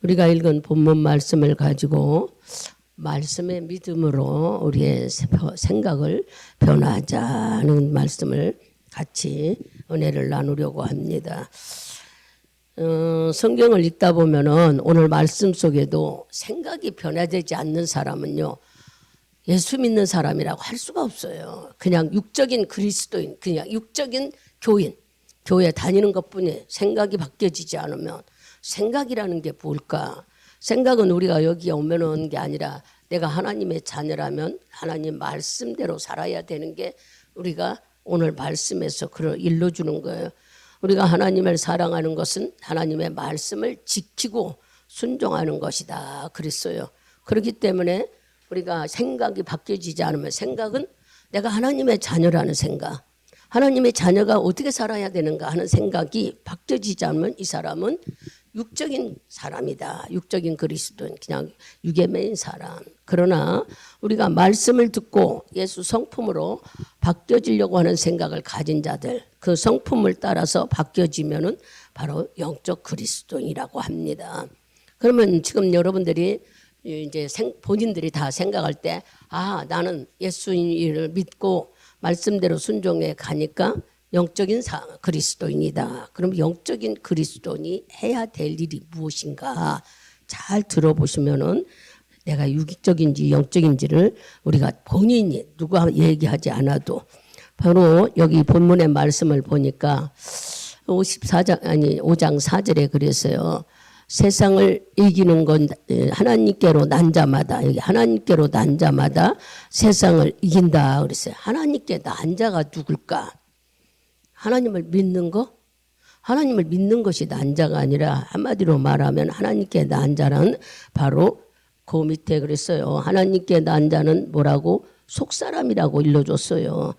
우리가 읽은 본문 말씀을 가지고 말씀의 믿음으로 우리의 생각을 변화하자는 말씀을 같이 은혜를 나누려고 합니다. 성경을 읽다 보면은 오늘 말씀 속에도 생각이 변화되지 않는 사람은요, 예수 믿는 사람이라고 할 수가 없어요. 그냥 육적인 그리스도인, 그냥 육적인 교인, 교회 다니는 것뿐이 생각이 바뀌어지지 않으면 생각이라는 게 뭘까? 생각은 우리가 여기에 오면 게 아니라 내가 하나님의 자녀라면 하나님 말씀대로 살아야 되는 게 우리가 오늘 말씀에서 그걸 일러주는 거예요. 우리가 하나님을 사랑하는 것은 하나님의 말씀을 지키고 순종하는 것이다 그랬어요. 그렇기 때문에 우리가 생각이 바뀌어지지 않으면, 생각은 내가 하나님의 자녀라는 생각, 하나님의 자녀가 어떻게 살아야 되는가 하는 생각이 바뀌어지지 않으면 이 사람은 육적인 사람이다. 육적인 그리스도인, 그냥 육에 매인 사람. 그러나 우리가 말씀을 듣고 예수 성품으로 바뀌어지려고 하는 생각을 가진 자들, 그 성품을 따라서 바뀌어지면은 바로 영적 그리스도인이라고 합니다. 그러면 지금 여러분들이 이제 본인들이 다 생각할 때, 나는 예수님을 믿고 말씀대로 순종해 가니까 영적인 그리스도인이다. 그럼 영적인 그리스도인이 해야 될 일이 무엇인가 잘 들어보시면은 내가 육적인지 영적인지를 우리가 본인이 누가 얘기하지 않아도 바로 여기 본문의 말씀을 보니까 5장 4절에 그랬어요. 세상을 이기는 건 하나님께로 난 자마다, 여기 하나님께로 난 자마다 세상을 이긴다 그랬어요. 하나님께 난 자가 누굴까? 하나님을 믿는 거? 하나님을 믿는 것이 난 자가 아니라 한마디로 말하면 하나님께 난 자는 바로 그 밑에 그랬어요. 하나님께 난 자는 뭐라고? 속사람이라고 일러줬어요.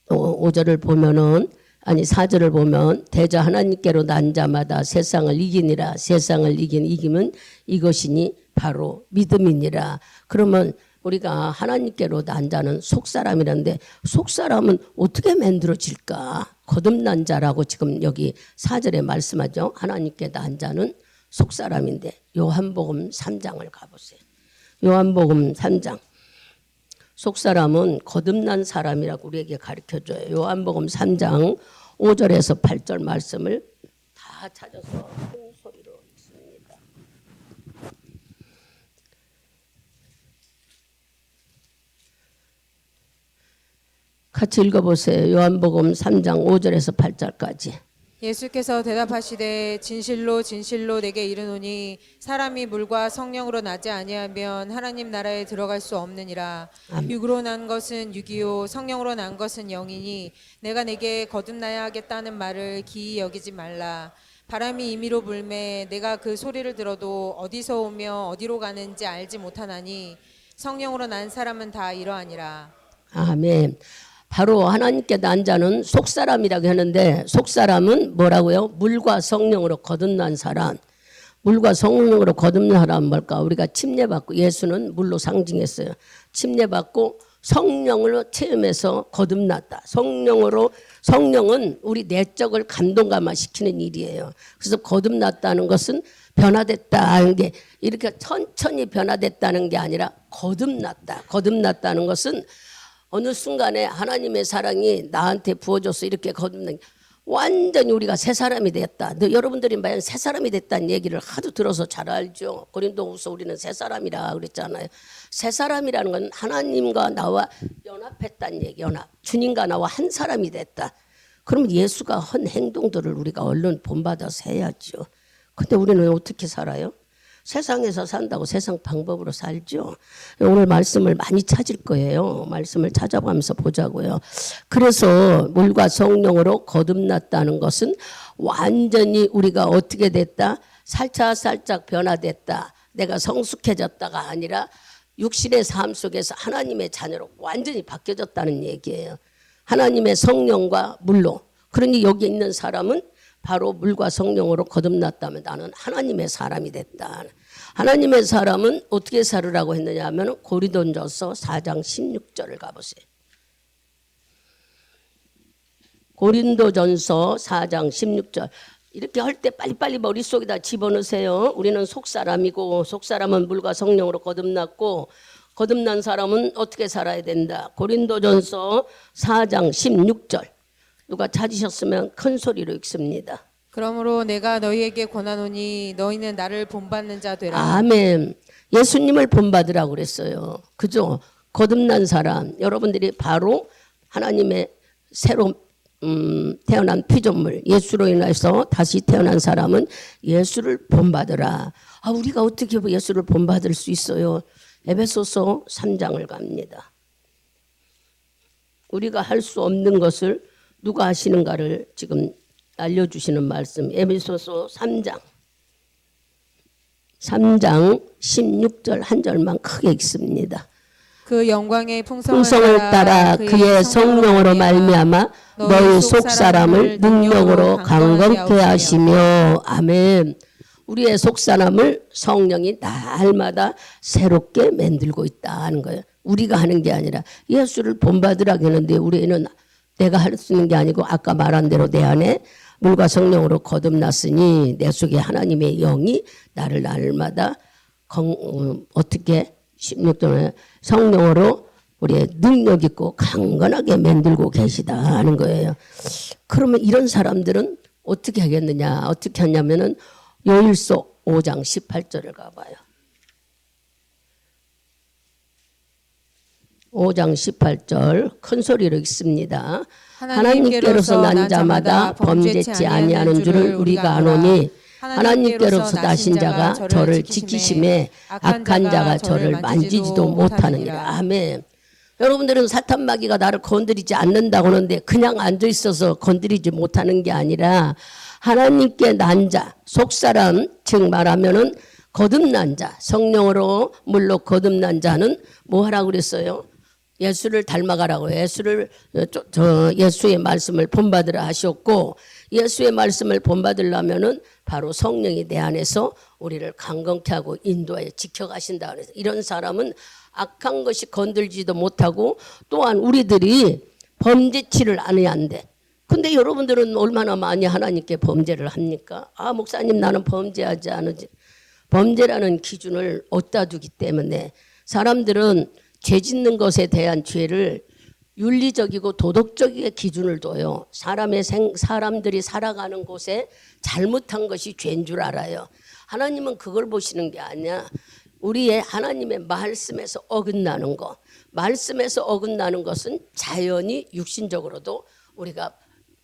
5절을 보면은 4절을 보면 대저 하나님께로 난 자마다 세상을 이기니라. 세상을 이기면 이것이니 바로 믿음이니라. 그러면 우리가 하나님께로 난 자는 속사람이라는데, 속사람은 어떻게 만들어질까? 거듭난 자라고 지금 여기 4절에 말씀하죠. 하나님께 난 자는 속사람인데 요한복음 3장을 가보세요. 요한복음 3장. 속사람은 거듭난 사람이라고 우리에게 가르쳐줘요. 요한복음 3장 5절에서 8절 말씀을 다 찾아서 큰 소리로 읽습니다. 같이 읽어보세요. 요한복음 3장 5절에서 8절까지. 예수께서 대답하시되 진실로 진실로 내게 이르노니 사람이 물과 성령으로 나지 아니하면 하나님 나라에 들어갈 수 없느니라. 육으로 난 것은 육이요 성령으로 난 것은 영이니 내가 내게 거듭나야 하겠다는 말을 기이 여기지 말라. 바람이 임의로 불매 내가 그 소리를 들어도 어디서 오며 어디로 가는지 알지 못하나니 성령으로 난 사람은 다 이러하니라. 아멘. 바로 하나님께 난 자는 속사람이라고 하는데, 속사람은 뭐라고요? 물과 성령으로 거듭난 사람. 물과 성령으로 거듭난 사람은 뭘까? 우리가 침례받고, 예수는 물로 상징했어요. 침례받고 성령으로 체험해서 거듭났다. 성령은 우리 내적을 감동감화시키는 일이에요. 그래서 거듭났다는 것은 변화됐다는 게 이렇게 천천히 변화됐다는 게 아니라 거듭났다. 거듭났다는 것은 어느 순간에 하나님의 사랑이 나한테 부어져서 이렇게 거듭난, 완전히 우리가 새 사람이 됐다. 여러분들이 만약 새 사람이 됐다는 얘기를 하도 들어서 잘 알죠. 고린도후서 우리는 새 사람이라 그랬잖아요. 새 사람이라는 건 하나님과 나와 연합했다는 얘기. 연합. 주님과 나와 한 사람이 됐다. 그러면 예수가 한 행동들을 우리가 얼른 본받아서 해야죠. 근데 우리는 어떻게 살아요? 세상에서 산다고 세상 방법으로 살죠. 오늘 말씀을 많이 찾을 거예요. 말씀을 찾아가면서 보자고요. 그래서 물과 성령으로 거듭났다는 것은 완전히 우리가 어떻게 됐다? 살짝 변화됐다. 내가 성숙해졌다가 아니라 육신의 삶 속에서 하나님의 자녀로 완전히 바뀌어졌다는 얘기예요. 하나님의 성령과 물로. 그러니 여기 있는 사람은 바로 물과 성령으로 거듭났다면 나는 하나님의 사람이 됐다. 하나님의 사람은 어떻게 살으라고 했느냐 하면 고린도전서 4장 16절을 가보세요. 고린도전서 4장 16절. 이렇게 할 때 빨리빨리 머릿속에다 집어넣으세요. 우리는 속사람이고 속사람은 물과 성령으로 거듭났고 거듭난 사람은 어떻게 살아야 된다. 고린도전서 4장 16절. 누가 찾으셨으면 큰 소리로 읽습니다. 그러므로 내가 너희에게 권하노니 너희는 나를 본받는 자 되라. 아멘. 예수님을 본받으라고 그랬어요. 그죠? 거듭난 사람, 여러분들이 바로 하나님의 새로 태어난 피조물, 예수로 인해서 다시 태어난 사람은 예수를 본받으라. 아, 우리가 어떻게 예수를 본받을 수 있어요? 에베소서 3장을 갑니다. 우리가 할 수 없는 것을 누가 하시는가를 지금 알려주시는 말씀. 에베소서 3장 16절 한 절만 크게 읽습니다. 그 영광의 풍성을 따라 그의 성령으로 말미암아 너희 속 사람을 능력으로 강건케 하시며. 아멘. 우리의 속 사람을 성령이 날마다 새롭게 만들고 있다는 거예요. 우리가 하는 게 아니라 예수를 본받으라고 하는데 우리는 내가 할 수 있는 게 아니고 아까 말한 대로 내 안에 물과 성령으로 거듭났으니 내 속에 하나님의 영이 나를 날마다 어떻게 16절에 성령으로 우리의 능력 있고 강건하게 만들고 계시다 하는 거예요. 그러면 이런 사람들은 어떻게 하겠느냐? 어떻게 하냐면은 요일서 5장 18절을 가봐요. 5장 18절 큰 소리로 읽습니다. 하나님께로서 난 자마다 범죄치 아니하는 줄을 우리가 아노니 하나님께로서 나신 자가 저를 지키심에 악한 자가 저를 만지지도 못하느니라. 아멘. 여러분들은 사탄 마귀가 나를 건드리지 않는다고 하는데 그냥 앉아 있어서 건드리지 못하는 게 아니라 하나님께 난 자, 속사람, 즉 말하면은 거듭난 자, 성령으로 물로 거듭난 자는 뭐 하라고 그랬어요? 예수를 닮아가라고. 예수의 말씀을 본받으라 하셨고, 예수의 말씀을 본받으려면은 바로 성령이 내 안에서 우리를 강건케 하고 인도하여 지켜가신다 그래서 이런 사람은 악한 것이 건들지도 못하고 또한 우리들이 범죄치를 안 해야 한대. 근데 여러분들은 얼마나 많이 하나님께 범죄를 합니까? 아, 목사님 나는 범죄하지 않으지. 범죄라는 기준을 어디다 두기 때문에 사람들은 죄 짓는 것에 대한 죄를 윤리적이고 도덕적인 기준을 둬요. 사람들이 살아가는 곳에 잘못한 것이 죄인 줄 알아요. 하나님은 그걸 보시는 게 아니야. 우리의 하나님의 말씀에서 어긋나는 것. 말씀에서 어긋나는 것은 자연히 육신적으로도 우리가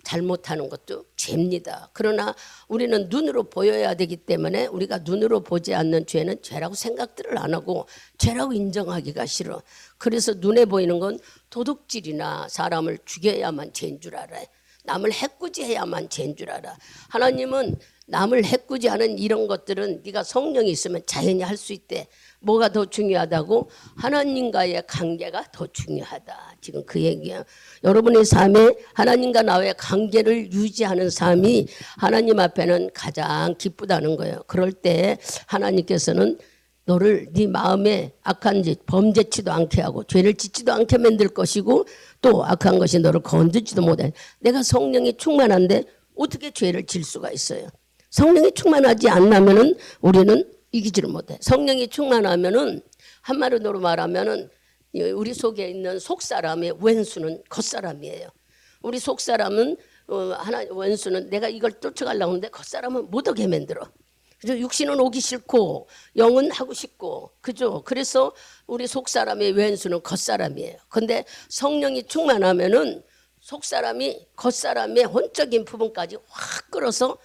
잘못하는 것도 죄입니다. 그러나 우리는 눈으로 보여야 되기 때문에 우리가 눈으로 보지 않는 죄는 죄라고 생각들을 안 하고 죄라고 인정하기가 싫어. 그래서 눈에 보이는 건 도둑질이나 사람을 죽여야만 죄인 줄 알아요. 남을 해코지해야만 죄인 줄 알아. 하나님은 남을 해코지하는 이런 것들은 네가 성령이 있으면 자연히 할 수 있대. 뭐가 더 중요하다고? 하나님과의 관계가 더 중요하다. 지금 그 얘기야. 여러분의 삶에 하나님과 나의 관계를 유지하는 삶이 하나님 앞에는 가장 기쁘다는 거예요. 그럴 때 하나님께서는 너를 네 마음에 악한 짓, 범죄치도 않게 하고 죄를 짓지도 않게 만들 것이고 또 악한 것이 너를 건드지도 못해. 내가 성령이 충만한데 어떻게 죄를 질 수가 있어요? 성령이 충만하지 않으면은 우리는 이기지를 못해. 성령이 충만하면은 한마디로 말하면은 우리 속에 있는 속사람의 왼수는 겉사람이에요. 우리 속사람은 왼수는 내가 이걸 쫓아가려고 하는데 겉사람은 못 오게 만들어. 그죠? 육신은 오기 싫고 영은 하고 싶고 그죠? 그래서 우리 속사람의 왼수는 겉사람이에요. 근데 성령이 충만하면은 속사람이 겉사람의 혼적인 부분까지 확 끌어서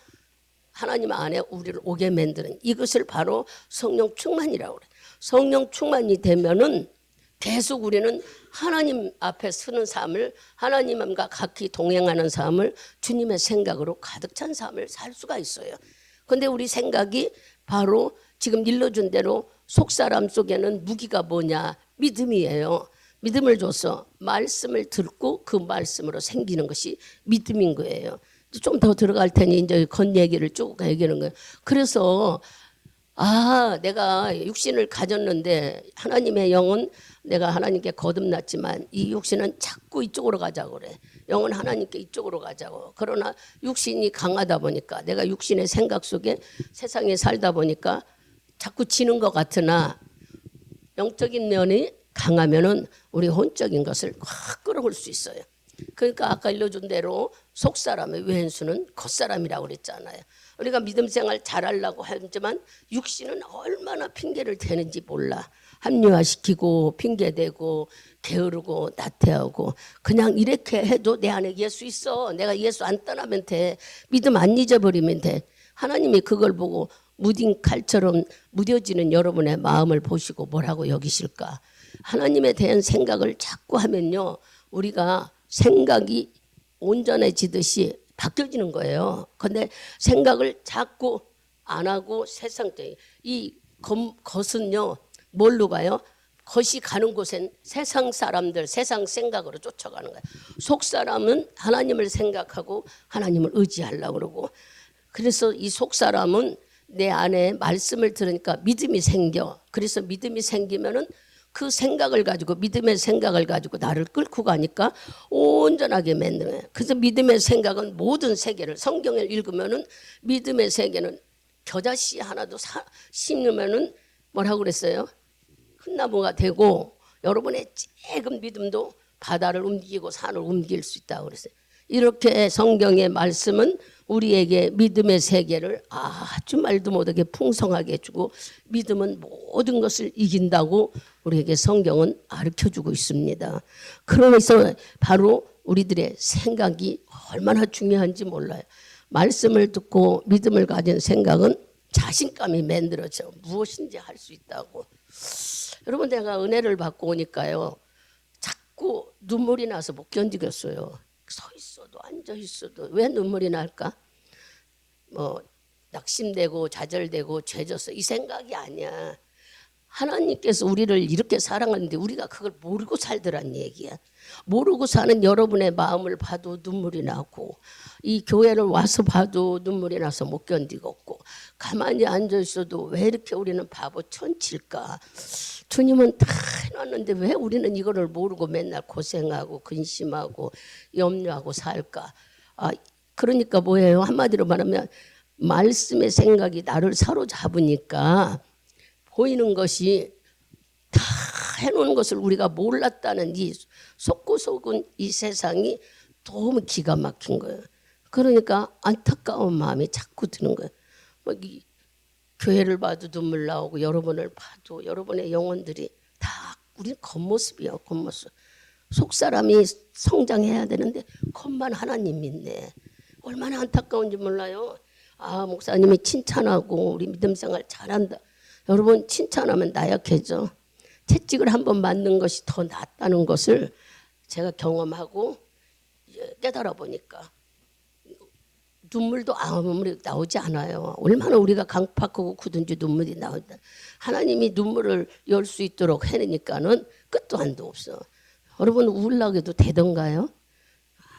하나님 안에 우리를 오게 만드는 이것을 바로 성령 충만이라고 그래요. 성령 충만이 되면은 계속 우리는 하나님 앞에 서는 삶을 하나님과 같이 동행하는 삶을 주님의 생각으로 가득 찬 삶을 살 수가 있어요. 근데 우리 생각이 바로 지금 일러준 대로 속사람 속에는 무기가 뭐냐? 믿음이에요. 믿음을 줘서 말씀을 듣고 그 말씀으로 생기는 것이 믿음인 거예요. 좀 더 들어갈 테니 이제 건 얘기를 쭉 얘기하는 거예요. 그래서 내가 육신을 가졌는데 하나님의 영은 내가 하나님께 거듭났지만 이 육신은 자꾸 이쪽으로 가자고 그래. 영은 하나님께 이쪽으로 가자고. 그러나 육신이 강하다 보니까 내가 육신의 생각 속에 세상에 살다 보니까 자꾸 지는 것 같으나 영적인 면이 강하면은 우리 혼적인 것을 확 끌어올 수 있어요. 그러니까 아까 일러준 대로 속사람의 왼수는 겉사람이라고 그랬잖아요. 우리가 믿음 생활 잘하려고 하지만 육신은 얼마나 핑계를 대는지 몰라. 합리화시키고 핑계대고 게으르고 나태하고 그냥 이렇게 해도 내 안에 예수 있어. 내가 예수 안 떠나면 돼. 믿음 안 잊어버리면 돼. 하나님이 그걸 보고 무딘 칼처럼 무뎌지는 여러분의 마음을 보시고 뭐라고 여기실까? 하나님에 대한 생각을 자꾸 하면요. 우리가 생각이 온전해지듯이 바뀌어지는 거예요. 근데 생각을 자꾸 안 하고 세상적인 이 것은요. 뭘로 가요? 것이 가는 곳엔 세상 사람들, 세상 생각으로 쫓아가는 거예요. 속 사람은 하나님을 생각하고 하나님을 의지하려고 그러고 그래서 이 속 사람은 내 안에 말씀을 들으니까 믿음이 생겨. 그래서 믿음이 생기면은 그 생각을 가지고 믿음의 생각을 가지고 나를 끌고 가니까 온전하게 맺는 거예요. 그래서 믿음의 생각은 모든 세계를 성경을 읽으면은 믿음의 세계는 겨자씨 하나도 심으면은 뭐라고 그랬어요? 큰 나무가 되고 여러분의 작은 믿음도 바다를 움직이고 산을 옮길 수 있다고 그랬어요. 이렇게 성경의 말씀은 우리에게 믿음의 세계를 아주 말도 못하게 풍성하게 해주고 믿음은 모든 것을 이긴다고 우리에게 성경은 가르쳐주고 있습니다. 그러면서 바로 우리들의 생각이 얼마나 중요한지 몰라요. 말씀을 듣고 믿음을 가진 생각은 자신감이 만들어져 무엇인지 할 수 있다고. 여러분 내가 은혜를 받고 오니까요. 자꾸 눈물이 나서 못 견디겠어요. 서 있어도 앉아 있어도 왜 눈물이 날까? 뭐 낙심되고 좌절되고 죄져서 이 생각이 아니야. 하나님께서 우리를 이렇게 사랑하는데 우리가 그걸 모르고 살더란 얘기야. 모르고 사는 여러분의 마음을 봐도 눈물이 나고 이 교회를 와서 봐도 눈물이 나서 못 견디겠고 가만히 앉아 있어도 왜 이렇게 우리는 바보 천칠까? 주님은 다 해놨는데 왜 우리는 이거를 모르고 맨날 고생하고 근심하고 염려하고 살까? 그러니까 뭐예요? 한마디로 말하면 말씀의 생각이 나를 사로잡으니까 보이는 것이 다 해놓은 것을 우리가 몰랐다는 이 속고 속은 이 세상이 너무 기가 막힌 거예요. 그러니까 안타까운 마음이 자꾸 드는 거예요. 이 교회를 봐도 눈물 나오고 여러분을 봐도 여러분의 영혼들이 다 우리 겉모습이야. 겉모습. 속사람이 성장해야 되는데 겉만 하나님 믿네. 얼마나 안타까운지 몰라요. 목사님이 칭찬하고 우리 믿음생활 잘한다. 여러분 칭찬하면 나약해져. 채찍을 한번 맞는 것이 더 낫다는 것을 제가 경험하고 깨달아 보니까 눈물도 아무리 나오지 않아요. 얼마나 우리가 강팍하고 굳은지 눈물이 나온다. 하나님이 눈물을 열 수 있도록 해내니까는 끝도 한도 없어. 여러분 울라고 해도 되던가요?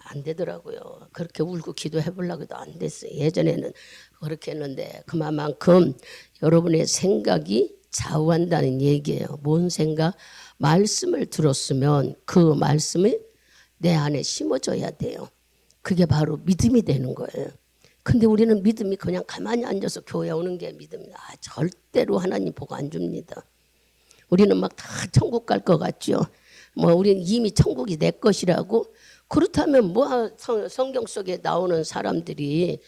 안 되더라고요. 그렇게 울고 기도해 보려고 해도 안 됐어요. 예전에는 그렇게 했는데 그만큼 여러분의 생각이 좌우한다는 얘기예요. 뭔 생각? 말씀을 들었으면 그 말씀이 내 안에 심어져야 돼요. 그게 바로 믿음이 되는 거예요. 근데 우리는 믿음이 그냥 가만히 앉아서 교회 오는 게 믿음이다. 절대로 하나님 복 안 줍니다. 우리는 막 다 천국 갈 것 같죠. 뭐 우리는 이미 천국이 내 것이라고. 그렇다면 뭐 성경 속에 나오는 사람들이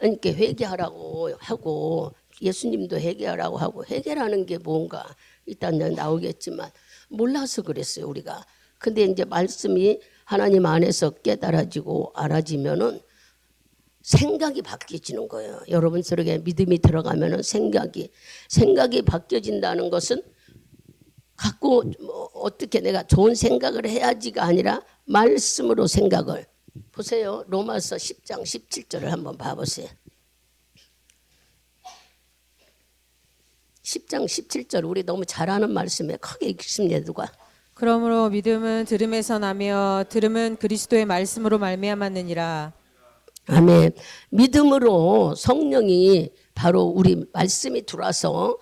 이렇게 회개하라고 하고 예수님도 회개하라고 하고 회개라는 게 뭔가 일단 나오겠지만 몰라서 그랬어요 우리가. 근데 이제 말씀이 하나님 안에서 깨달아지고 알아지면은 생각이 바뀌어지는 거예요. 여러분 속에 믿음이 들어가면은 생각이 바뀌어진다는 것은 갖고 어떻게 내가 좋은 생각을 해야지가 아니라 말씀으로 생각을 보세요. 로마서 10장 17절을 한번 봐보세요. 10장 17절 우리 너무 잘 아는 말씀에 크게 읽습니다. 누가? 그러므로 믿음은 들음에서 나며 들음은 그리스도의 말씀으로 말미암았느니라. 아멘. 믿음으로 성령이 바로 우리 말씀이 들어와서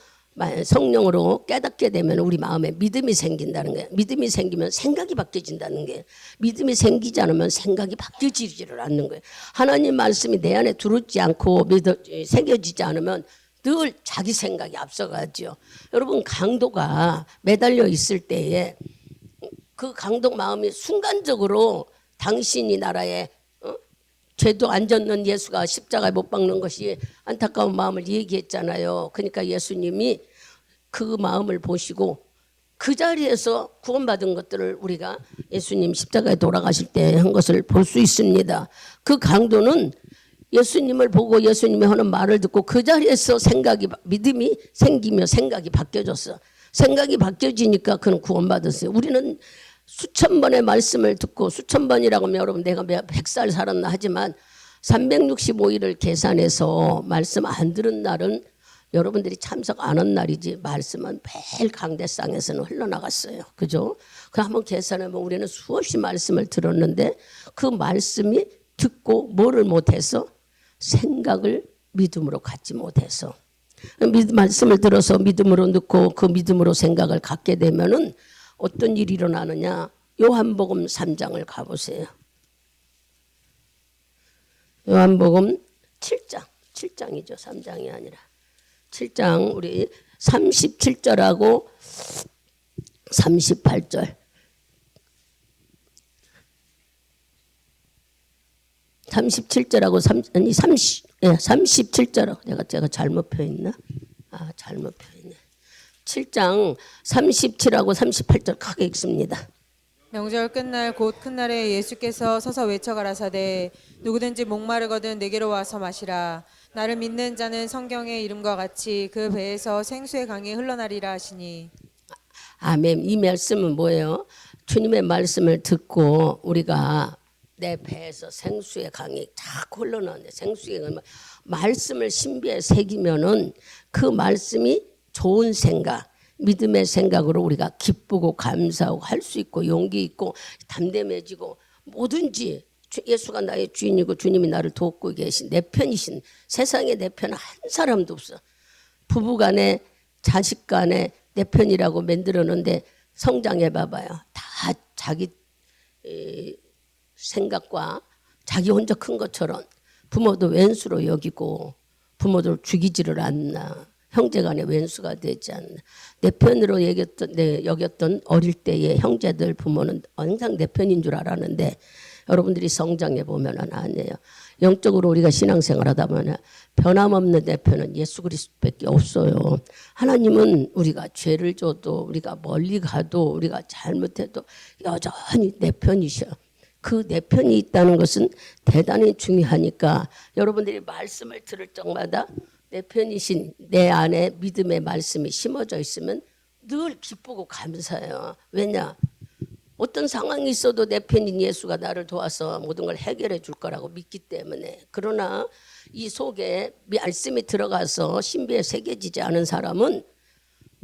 성령으로 깨닫게 되면 우리 마음에 믿음이 생긴다는 거예요. 믿음이 생기면 생각이 바뀌어진다는 거예요. 믿음이 생기지 않으면 생각이 바뀌어지지를 않는 거예요. 하나님 말씀이 내 안에 들어오지 않고 새겨지지 않으면 늘 자기 생각이 앞서가죠. 여러분 강도가 매달려 있을 때에 그 강도 마음이 순간적으로 당신이 나라에 죄도 안 졌는 예수가 십자가에 못 박는 것이 안타까운 마음을 얘기했잖아요. 그러니까 예수님이 그 마음을 보시고 그 자리에서 구원받은 것들을 우리가 예수님 십자가에 돌아가실 때 한 것을 볼 수 있습니다. 그 강도는 예수님을 보고 예수님이 하는 말을 듣고 그 자리에서 믿음이 생기며 생각이 바뀌어졌어. 생각이 바뀌어지니까 그는 구원받았어요. 우리는 수천 번의 말씀을 듣고 수천 번이라고 하면 여러분 내가 100살 살았나 하지만 365일을 계산해서 말씀 안 들은 날은 여러분들이 참석 안 한 날이지 말씀은 매일 강대상에서는 흘러나갔어요. 그죠? 그 한번 계산해보면 우리는 수없이 말씀을 들었는데 그 말씀이 듣고 뭐를 못해서 생각을 믿음으로 갖지 못해서 말씀을 들어서 믿음으로 듣고 그 믿음으로 생각을 갖게 되면은 어떤 일이 일어나느냐. 요한복음 3장을 가보세요. 요한복음 7장이죠. 3장이 아니라 7장 우리 37절하고 38절 37절하고 37절하고 제가 잘못 펴있나? 잘못 펴있네. 7장 37하고 38절 크게 읽습니다. 명절 끝날 곧 큰 날에 예수께서 서서 외쳐가라사대 누구든지 목마르거든 내게로 와서 마시라. 나를 믿는 자는 성경의 이름과 같이 그 배에서 생수의 강이 흘러나리라 하시니. 아멘. 이 말씀은 뭐예요? 주님의 말씀을 듣고 우리가 내 배에서 생수의 강이 자꾸 흘러나오는데 생수의 강이 말씀을 신비에 새기면은 그 말씀이 좋은 생각, 믿음의 생각으로 우리가 기쁘고 감사하고 할 수 있고 용기 있고 담대해지고 뭐든지 예수가 나의 주인이고 주님이 나를 돕고 계신 내 편이신 세상에 내 편 한 사람도 없어. 부부간에 자식간에 내 편이라고 만들었는데 성장해 봐봐요. 다 자기 생각과 자기 혼자 큰 것처럼 부모도 왼수로 여기고 부모들 죽이지를 않나. 형제간에 왼수가 되지 않나. 내 편으로 여겼던 어릴 때의 형제들 부모는 항상 내 편인 줄 알았는데 여러분들이 성장해 보면은 아니에요. 영적으로 우리가 신앙생활하다 보면 변함없는 내 편은 예수 그리스도밖에 없어요. 하나님은 우리가 죄를 져도 우리가 멀리 가도 우리가 잘못해도 여전히 내 편이셔. 그 내 편이 있다는 것은 대단히 중요하니까 여러분들이 말씀을 들을 적마다 내 편이신 내 안에 믿음의 말씀이 심어져 있으면 늘 기쁘고 감사해요. 왜냐? 어떤 상황이 있어도 내 편인 예수가 나를 도와서 모든 걸 해결해 줄 거라고 믿기 때문에. 그러나 이 속에 말씀이 들어가서 신비에 새겨지지 않은 사람은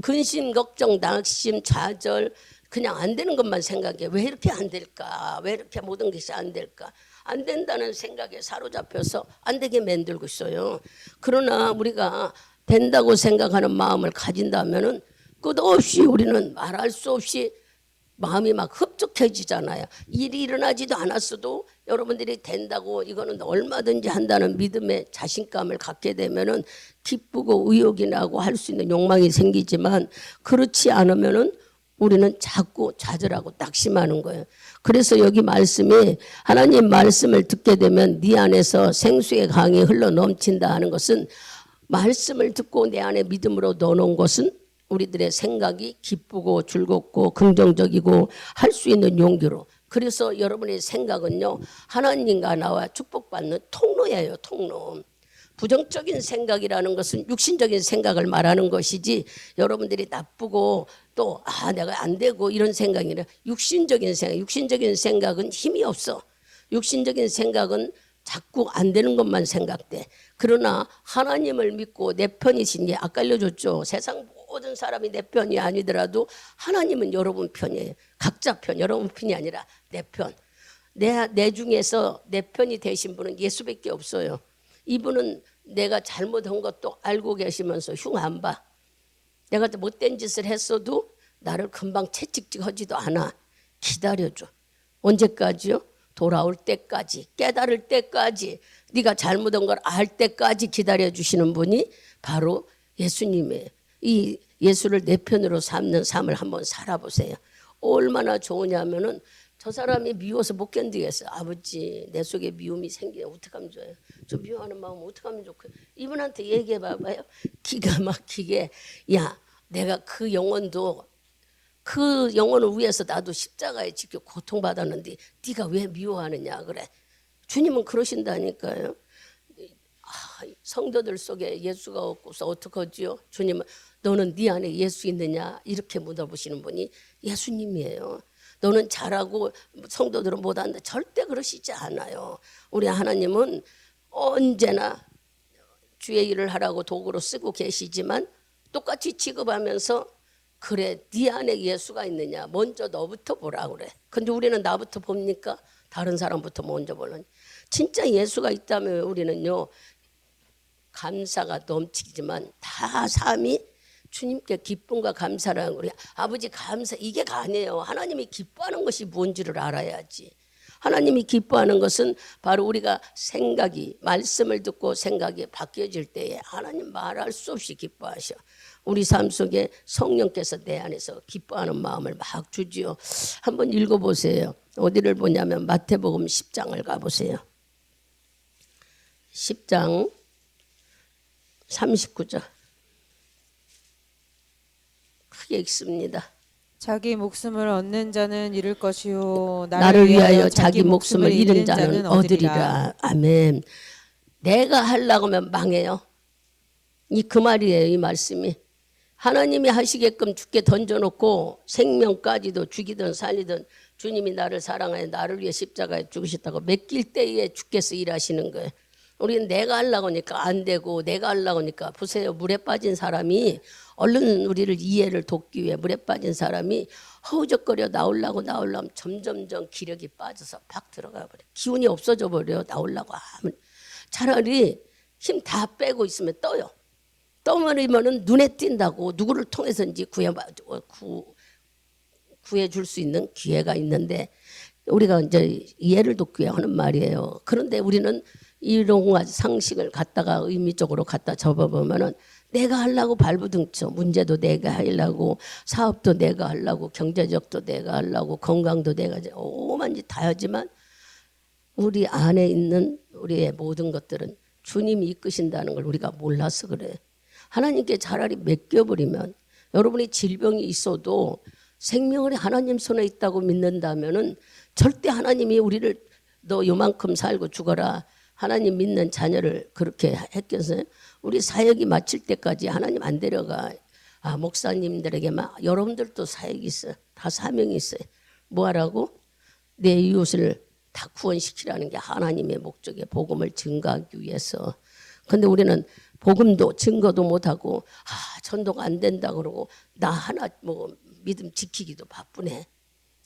근심, 걱정, 낙심, 좌절 그냥 안 되는 것만 생각해. 왜 이렇게 안 될까? 왜 이렇게 모든 것이 안 될까? 안 된다는 생각에 사로잡혀서 안 되게 만들고 있어요. 그러나 우리가 된다고 생각하는 마음을 가진다면은 끝없이 우리는 말할 수 없이 마음이 막 흡족해지잖아요. 일이 일어나지도 않았어도 여러분들이 된다고 이거는 얼마든지 한다는 믿음의 자신감을 갖게 되면은 기쁘고 의욕이 나고 할 수 있는 욕망이 생기지만 그렇지 않으면은 우리는 자꾸 좌절하고 낙심하는 거예요. 그래서 여기 말씀이 하나님 말씀을 듣게 되면 네 안에서 생수의 강이 흘러 넘친다 하는 것은 말씀을 듣고 내 안에 믿음으로 넣어놓은 것은 우리들의 생각이 기쁘고 즐겁고 긍정적이고 할 수 있는 용기로. 그래서 여러분의 생각은요 하나님과 나와 축복받는 통로예요. 통로. 부정적인 생각이라는 것은 육신적인 생각을 말하는 것이지 여러분들이 나쁘고 또 내가 안 되고 이런 생각이 아니라 육신적인 생각은 힘이 없어. 육신적인 생각은 자꾸 안 되는 것만 생각돼. 그러나 하나님을 믿고 내 편이신 게 아까 알려줬죠. 세상 모든 사람이 내 편이 아니더라도 하나님은 여러분 편이에요. 각자 편, 여러분 편이 아니라 내 편. 내 중에서 내 편이 되신 분은 예수밖에 없어요. 이분은 내가 잘못한 것도 알고 계시면서 흉 안 봐. 내가 못된 짓을 했어도 나를 금방 채찍질하지도 않아. 기다려줘. 언제까지요? 돌아올 때까지, 깨달을 때까지, 네가 잘못한 걸 알 때까지 기다려주시는 분이 바로 예수님이에요. 이 예수를 내 편으로 삼는 삶을 한번 살아보세요. 얼마나 좋으냐면은 저 사람이 미워서 못 견디겠어요. 아버지, 내 속에 미움이 생기면 어떡하면 좋아요? 저 미워하는 마음 어떡하면 좋고. 이분한테 얘기해 봐봐요. 기가 막히게, 야, 내가 그 영혼을 위해서 나도 십자가에 지켜 고통받았는데 네가 왜 미워하느냐 그래. 주님은 그러신다니까요. 성도들 속에 예수가 없고서 어떡하지요? 주님은 너는 네 안에 예수 있느냐 이렇게 물어보시는 분이 예수님이에요. 너는 잘하고 성도들은 못한다. 절대 그러시지 않아요. 우리 하나님은 언제나 주의 일을 하라고 도구로 쓰고 계시지만 똑같이 취급하면서 그래 네 안에 예수가 있느냐 먼저 너부터 보라 그래. 근데 우리는 나부터 봅니까? 다른 사람부터 먼저 보려니. 진짜 예수가 있다면 우리는요 감사가 넘치지만 다 삶이 주님께 기쁨과 감사라는 우리 아버지 감사 이게 아니에요. 하나님이 기뻐하는 것이 뭔지를 알아야지. 하나님이 기뻐하는 것은 바로 우리가 생각이 말씀을 듣고 생각이 바뀌어질 때에 하나님 말할 수 없이 기뻐하셔. 우리 삶 속에 성령께서 내 안에서 기뻐하는 마음을 막 주지요. 한번 읽어보세요. 어디를 보냐면 마태복음 10장을 가보세요. 10장 39절 크게 읽습니다. 자기 목숨을 얻는 자는 잃을 것이요 나를 위하여 자기 목숨을 잃은 자는 얻으리라. 아멘. 내가 하려고 하면 망해요. 그 말이에요. 이 말씀이. 하나님이 하시게끔 죽게 던져놓고 생명까지도 죽이든 살리든 주님이 나를 사랑하여 나를 위해 십자가에 죽으셨다고 맡길 때에 주께서 일하시는 거예요. 우리는 내가 하려고 하니까 안 되고 내가 하려고 하니까 보세요. 물에 빠진 사람이 얼른 우리를 이해를 돕기 위해 물에 빠진 사람이 허우적거려 나오려면 점점점 기력이 빠져서 팍 들어가 버려. 기운이 없어져 버려. 나오려고 하면 차라리 힘 다 빼고 있으면 떠요. 떠버리면은 눈에 띈다고 누구를 통해서인지 구해줄 수 있는 기회가 있는데 우리가 이제 이해를 돕기 위해 하는 말이에요. 그런데 우리는 이런 상식을 갖다가 의미적으로 갖다 접어보면은 내가 하려고 발부둥쳐. 문제도 내가 하려고, 사업도 내가 하려고, 경제적도 내가 하려고, 건강도 내가 오만 짓 다 하지만 우리 안에 있는 우리의 모든 것들은 주님이 이끄신다는 걸 우리가 몰라서 그래. 하나님께 차라리 맡겨버리면 여러분이 질병이 있어도 생명을 하나님 손에 있다고 믿는다면은 절대 하나님이 우리를 너 요만큼 살고 죽어라. 하나님 믿는 자녀를 그렇게 했겠어요? 우리 사역이 마칠 때까지 하나님 안 데려가. 목사님들에게만 여러분들도 사역이 있어요. 다 사명이 있어요. 뭐 하라고? 내 이웃을 다 구원시키라는 게 하나님의 목적이에요. 복음을 증거하기 위해서. 근데 우리는 복음도 증거도 못하고 전도가 안 된다 그러고 나 하나 믿음 지키기도 바쁘네.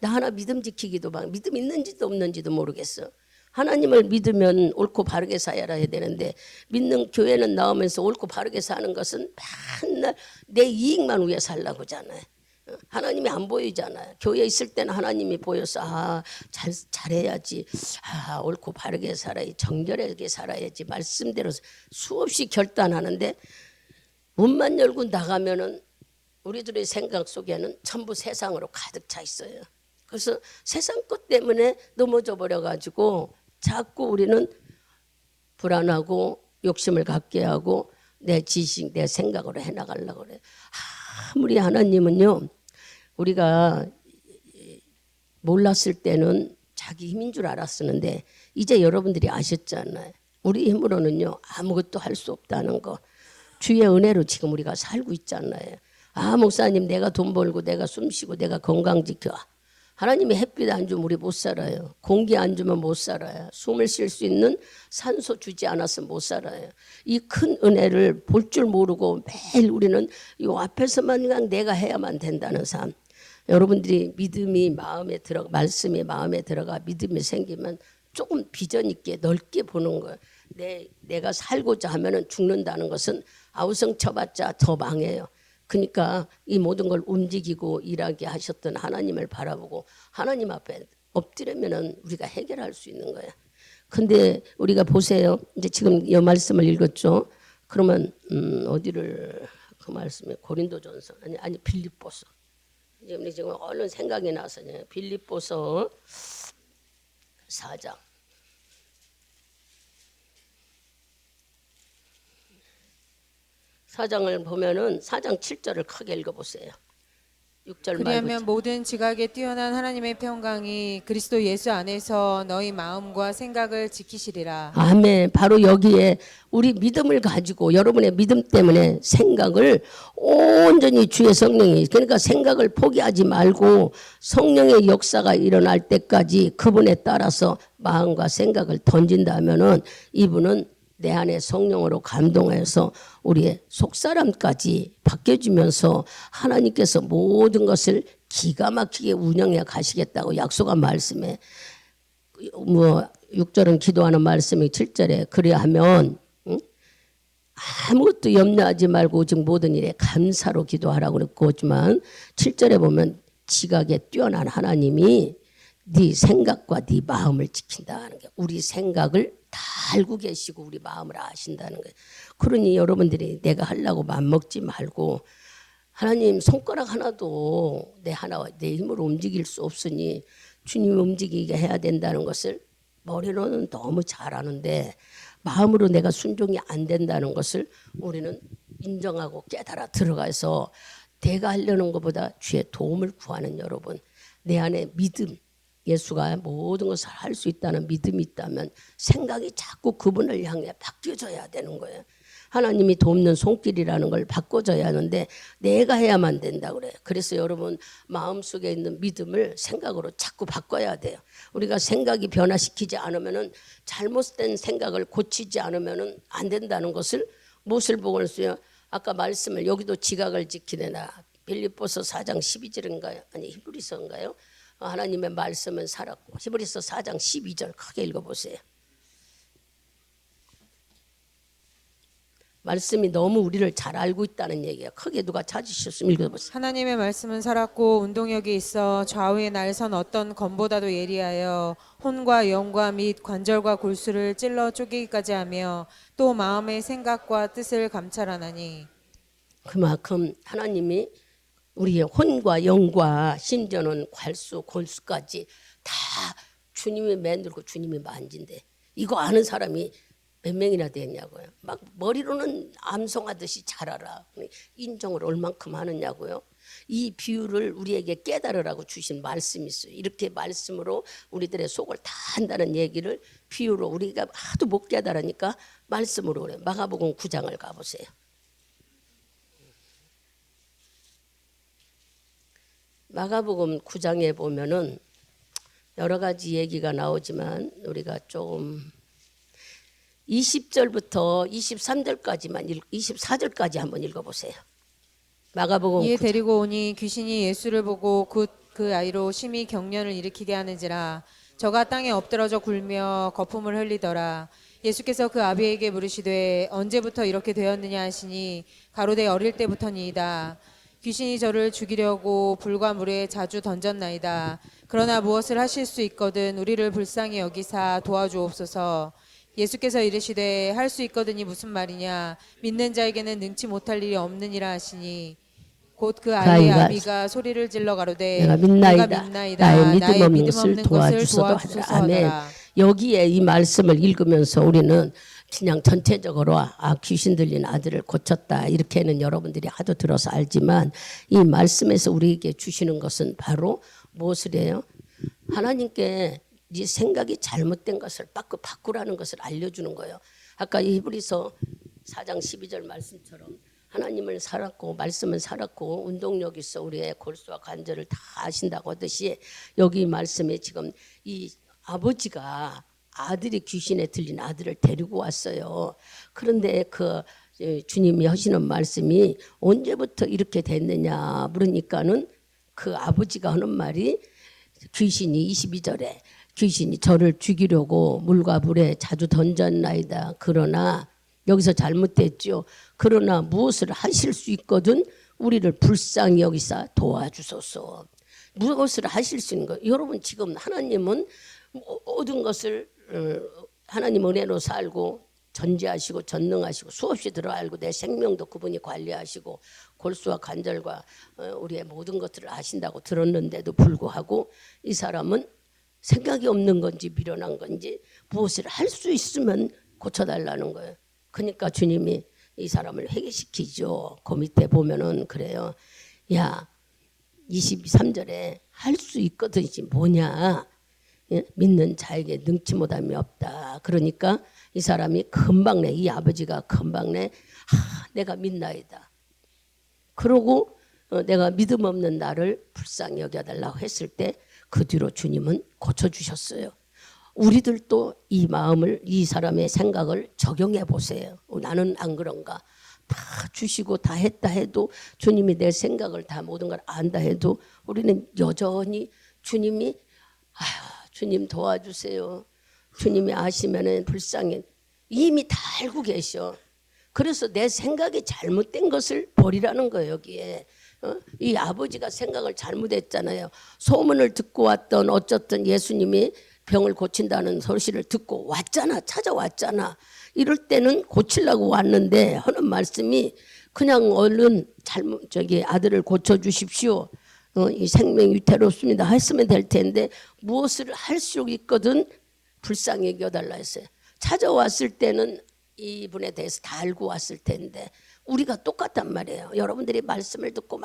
나 하나 믿음 지키기도 믿음 있는지도 없는지도 모르겠어. 하나님을 믿으면 옳고 바르게 살아야 해야 되는데 믿는 교회는 나오면서 옳고 바르게 사는 것은 맨날 내 이익만 위해 살라고 하잖아요. 하나님이 안 보이잖아요. 교회에 있을 때는 하나님이 보여서 잘해야지. 옳고 바르게 살아야지. 정결하게 살아야지. 말씀대로 수없이 결단하는데 문만 열고 나가면은 우리들의 생각 속에는 전부 세상으로 가득 차 있어요. 그래서 세상 것 때문에 넘어져 버려가지고 자꾸 우리는 불안하고 욕심을 갖게 하고 내 지식, 내 생각으로 해나가려고 그래요. 아무리 하나님은요, 우리가 몰랐을 때는 자기 힘인 줄 알았었는데 이제 여러분들이 아셨잖아요. 우리 힘으로는요 아무것도 할 수 없다는 거. 주의 은혜로 지금 우리가 살고 있잖아요. 목사님 내가 돈 벌고 내가 숨쉬고 내가 건강 지켜. 하나님이 햇빛 안 주면 우리 못 살아요. 공기 안 주면 못 살아요. 숨을 쉴 수 있는 산소 주지 않았으면 못 살아요. 이 큰 은혜를 볼 줄 모르고 매일 우리는 이 앞에서만 그냥 내가 해야만 된다는 삶. 여러분들이 믿음이 마음에 들어가, 말씀이 마음에 들어가 믿음이 생기면 조금 비전 있게 넓게 보는 거예요. 내가 살고자 하면은 죽는다는 것은 아우성 쳐봤자 더 망해요. 그러니까 이 모든 걸 움직이고 일하게 하셨던 하나님을 바라보고 하나님 앞에 엎드리면은 우리가 해결할 수 있는 거야. 근데 우리가 보세요. 이제 지금 이 말씀을 읽었죠. 그러면 어디를 그 말씀에 고린도전서 아니 빌립보서. 지금 얼른 생각이 나서 빌립보서 4장. 4장을 보면은 4장 7절을 크게 읽어보세요. 6절 말고. 그리하면 모든 지각에 뛰어난 하나님의 평강이 그리스도 예수 안에서 너희 마음과 생각을 지키시리라. 아멘. 바로 여기에 우리 믿음을 가지고 여러분의 믿음 때문에 생각을 온전히 주의 성령이, 그러니까 생각을 포기하지 말고 성령의 역사가 일어날 때까지 그분에 따라서 마음과 생각을 던진다면은 이분은 내 안에 성령으로 감동해서 우리의 속사람까지 바뀌어주면서 하나님께서 모든 것을 기가 막히게 운영해 가시겠다고 약속한 말씀에 6절은 기도하는 말씀이 7절에 그리하면 아무것도 염려하지 말고 오직 모든 일에 감사로 기도하라고 그랬지만 7절에 보면 지각에 뛰어난 하나님이 네 생각과 네 마음을 지킨다는 게, 우리 생각을 다 알고 계시고 우리 마음을 아신다는 거예요. 그러니 여러분들이 내가 하려고 맘먹지 말고, 하나님 손가락 하나도 내 힘으로 움직일 수 없으니 주님 움직이게 해야 된다는 것을 머리로는 너무 잘 아는데 마음으로 내가 순종이 안 된다는 것을 우리는 인정하고 깨달아 들어가서 내가 하려는 것보다 주의 도움을 구하는 여러분, 내 안에 믿음, 예수가 모든 것을 할 수 있다는 믿음이 있다면 생각이 자꾸 그분을 향해 바뀌어져야 되는 거예요. 하나님이 돕는 손길이라는 걸 바꿔줘야 하는데 내가 해야만 된다 그래요. 그래서 여러분 마음속에 있는 믿음을 생각으로 자꾸 바꿔야 돼요. 우리가 생각이 변화시키지 않으면은, 잘못된 생각을 고치지 않으면은 안 된다는 것을 무엇을 보고 있어요? 아까 말씀을, 여기도 지각을 지키내라. 빌립보서 4장 12절인가요? 아니 히브리서인가요? 하나님의 말씀은 살았고. 히브리서 4장 12절 크게 읽어보세요. 말씀이 너무 우리를 잘 알고 있다는 얘기야. 크게 누가 찾으셨으면 읽어보세요. 하나님의 말씀은 살았고 운동력이 있어 좌우에 날선 어떤 검보다도 예리하여 혼과 영과 및 관절과 골수를 찔러 쪼개기까지 하며 또 마음의 생각과 뜻을 감찰하나니. 그만큼 하나님이 우리의 혼과 영과 심지어는 괄수 골수까지 다 주님이 만들고 주님이 만진대. 이거 아는 사람이 몇 명이나 되냐고요. 막 머리로는 암송하듯이 잘 알아. 인정을 얼만큼 하느냐고요. 이 비유를 우리에게 깨달으라고 주신 말씀이 있어요. 이렇게 말씀으로 우리들의 속을 다 한다는 얘기를 비유로, 우리가 하도 못 깨달으니까 말씀으로 그래. 마가복음 9장을 가보세요. 마가복음 9장에 보면은 여러 가지 얘기가 나오지만 우리가 조금 20절부터 23절까지만 24절까지 한번 읽어보세요. 마가복음 이에 9장. 데리고 오니 귀신이 예수를 보고 곧 그 아이로 심히 경련을 일으키게 하는지라. 저가 땅에 엎드러져 굴며 거품을 흘리더라. 예수께서 그 아비에게 물으시되 언제부터 이렇게 되었느냐 하시니 가로되 어릴 때부터니이다. 귀신이 저를 죽이려고 불과 물에 자주 던졌나이다. 그러나 무엇을 하실 수 있거든 우리를 불쌍히 여기사 도와주옵소서. 예수께서 이르시되 할 수 있거든이 무슨 말이냐, 믿는 자에게는 능치 못할 일이 없느니라 하시니 곧 그 아이의 아비가 소리를 질러 가로되 내가 믿나이다. 나의 믿음 없는 것을 도와주소서 하더라. 아멘. 여기에 이 말씀을 읽으면서 우리는 그냥 전체적으로 귀신 들린 아들을 고쳤다 이렇게는 여러분들이 하도 들어서 알지만, 이 말씀에서 우리에게 주시는 것은 바로 무엇을 해요? 하나님께 네 생각이 잘못된 것을 바꾸라는 것을 알려주는 거예요. 아까 히브리서 4장 12절 말씀처럼 하나님을 살았고 말씀을 살았고 운동력 있어 우리의 골수와 관절을 다 아신다고 하듯이, 여기 말씀에 지금 이 아버지가 아들이 귀신에 들린 아들을 데리고 왔어요. 그런데 그 주님이 하시는 말씀이 언제부터 이렇게 됐느냐 물으니까는 그 아버지가 하는 말이, 귀신이 22절에 귀신이 저를 죽이려고 물과 불에 자주 던졌나이다. 그러나 여기서 잘못됐죠. 그러나 무엇을 하실 수 있거든 우리를 불쌍히 여기사 도와주소서. 무엇을 하실 수 있는 거. 여러분 지금 하나님은 모든 것을 하나님 은혜로 살고 전지하시고 전능하시고 수없이 들어 알고 내 생명도 그분이 관리하시고 골수와 관절과 우리의 모든 것들을 아신다고 들었는데도 불구하고 이 사람은 생각이 없는 건지 미련한 건지 무엇을 할 수 있으면 고쳐달라는 거예요. 그러니까 주님이 이 사람을 회개시키죠. 그 밑에 보면은 그래요. 야 23절에 할 수 있거든지 뭐냐. 예? 믿는 자에게 능치 못함이 없다. 그러니까 이 사람이 금방 이 아버지가 금방 내가 믿나이다. 그러고 내가 믿음 없는 나를 불쌍히 여겨달라고 했을 때 그 뒤로 주님은 고쳐주셨어요. 우리들도 이 마음을 이 사람의 생각을 적용해 보세요. 나는 안 그런가? 다 주시고 다 했다 해도 주님이 내 생각을 다 모든 걸 안다 해도 우리는 여전히 주님이 주님 도와주세요. 주님이 아시면은 불쌍히 이미 다 알고 계셔. 그래서 내 생각이 잘못된 것을 버리라는 거예요. 여기에 이 아버지가 생각을 잘못했잖아요. 소문을 듣고 왔던 어쨌든 예수님이 병을 고친다는 소식을 듣고 왔잖아. 찾아왔잖아. 이럴 때는 고치려고 왔는데 하는 말씀이 그냥 얼른 아들을 고쳐주십시오. 이 생명이 위태롭습니다. 했으면 될 텐데 무엇을 할 수 있거든 불쌍히 여겨달라 했어요. 찾아왔을 때는 이분에 대해서 다 알고 왔을 텐데 우리가 똑같단 말이에요. 여러분들이 말씀을 듣고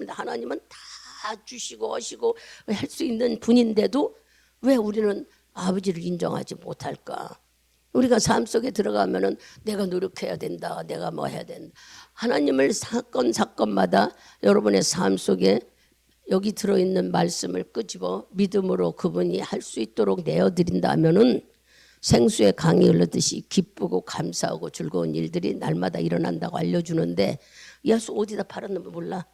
하나님은 다 주시고 하시고 할 수 있는 분인데도 왜 우리는 아버지를 인정하지 못할까? 우리가 삶 속에 들어가면은 내가 노력해야 된다. 내가 뭐 해야 된다. 하나님을 사건마다 여러분의 삶 속에 여기 들어있는 말씀을 끄집어 믿음으로 그분이 할 수 있도록 내어드린다면은 생수의 강이 흐르듯이 기쁘고 감사하고 즐거운 일들이 날마다 일어난다고 알려주는데 예수 어디다 팔았는지 몰라.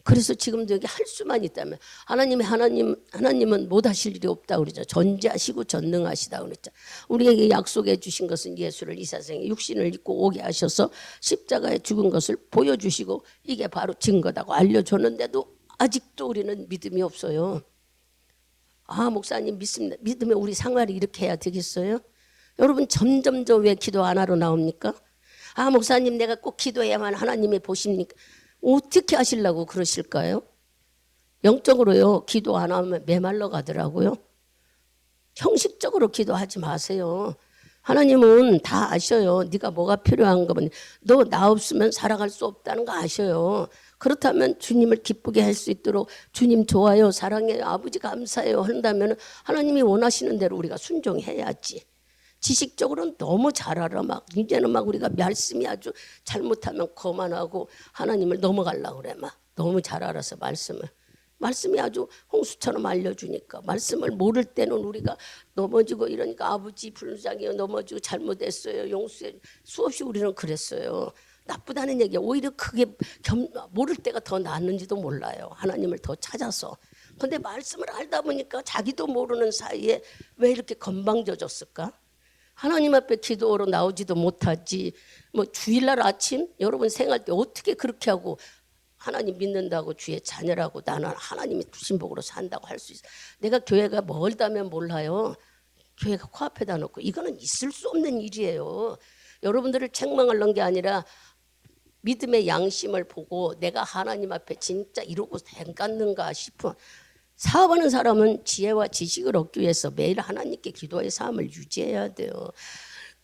그래서 지금도 여기 할 수만 있다면 하나님은 못 하실 일이 없다고 그러죠. 전지하시고 전능하시다고 그랬죠. 우리에게 약속해 주신 것은 예수를 이 세상에 육신을 입고 오게 하셔서 십자가에 죽은 것을 보여주시고 이게 바로 증거다고 알려줬는데도 아직도 우리는 믿음이 없어요. 목사님 믿습니다. 믿으면 우리 생활이 이렇게 해야 되겠어요? 여러분 점점 왜 기도 안 하러 나옵니까? 목사님 내가 꼭 기도해야만 하나님이 보십니까? 어떻게 하시려고 그러실까요? 영적으로요 기도 안 하면 메말라 가더라고요. 형식적으로 기도하지 마세요. 하나님은 다 아셔요. 네가 뭐가 필요한 거면 너 나 없으면 살아갈 수 없다는 거 아셔요. 그렇다면 주님을 기쁘게 할 수 있도록 주님 좋아요, 사랑해요, 아버지 감사해요 한다면 하나님이 원하시는 대로 우리가 순종해야지. 지식적으로는 너무 잘 알아. 이제는 우리가 말씀이 아주 잘못하면 거만하고 하나님을 넘어가려고 그래. 너무 잘 알아서 말씀이 아주 홍수처럼 알려주니까 말씀을 모를 때는 우리가 넘어지고 이러니까 아버지 불쌍해요, 넘어지고 잘못했어요, 용서해. 수없이 우리는 그랬어요. 나쁘다는 얘기야. 오히려 그게 모를 때가 더 낫는지도 몰라요. 하나님을 더 찾아서. 근데 말씀을 알다 보니까 자기도 모르는 사이에 왜 이렇게 건방져졌을까? 하나님 앞에 기도로 나오지도 못하지. 주일날 아침 여러분 생활 때 어떻게 그렇게 하고 하나님 믿는다고 주의 자녀라고 나는 하나님이 주신 복으로 산다고 할 수 있어. 내가 교회가 멀다면 몰라요. 교회가 코앞에다 놓고 이거는 있을 수 없는 일이에요. 여러분들을 책망하는 게 아니라 믿음의 양심을 보고 내가 하나님 앞에 진짜 이러고 행갔는가 싶어. 사업하는 사람은 지혜와 지식을 얻기 위해서 매일 하나님께 기도의 삶을 유지해야 돼요.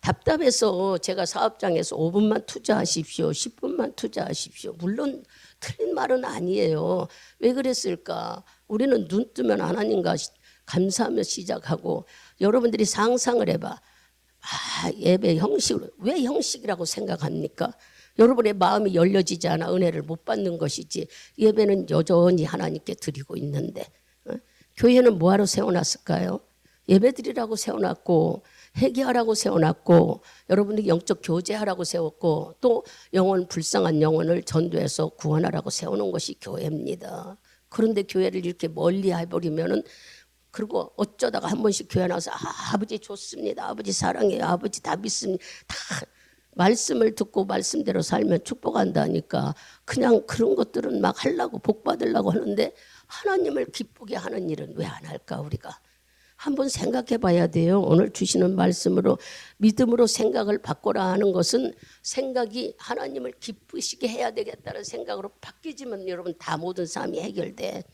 답답해서 제가 사업장에서 5분만 투자하십시오, 10분만 투자하십시오. 물론 틀린 말은 아니에요. 왜 그랬을까? 우리는 눈 뜨면 하나님과 감사하며 시작하고 여러분들이 상상을 해봐. 예배 형식으로. 왜 형식이라고 생각합니까? 여러분의 마음이 열려지지 않아 은혜를 못 받는 것이지 예배는 여전히 하나님께 드리고 있는데 교회는 뭐하러 세워놨을까요? 예배드리라고 세워놨고 회개하라고 세워놨고 여러분들이 영적 교제하라고 세웠고 또 불쌍한 영혼을 전도해서 구원하라고 세워놓은 것이 교회입니다. 그런데 교회를 이렇게 멀리 해버리면은 그리고 어쩌다가 한 번씩 교회 나와서 아버지 좋습니다, 아버지 사랑해요, 아버지 다 믿습니다, 다 말씀을 듣고 말씀대로 살면 축복한다니까 그냥 그런 것들은 막 하려고 복 받으려고 하는데 하나님을 기쁘게 하는 일은 왜 안 할까 우리가? 한번 생각해 봐야 돼요. 오늘 주시는 말씀으로 믿음으로 생각을 바꾸라 하는 것은 생각이 하나님을 기쁘시게 해야 되겠다는 생각으로 바뀌지만 여러분 다 모든 삶이 해결돼.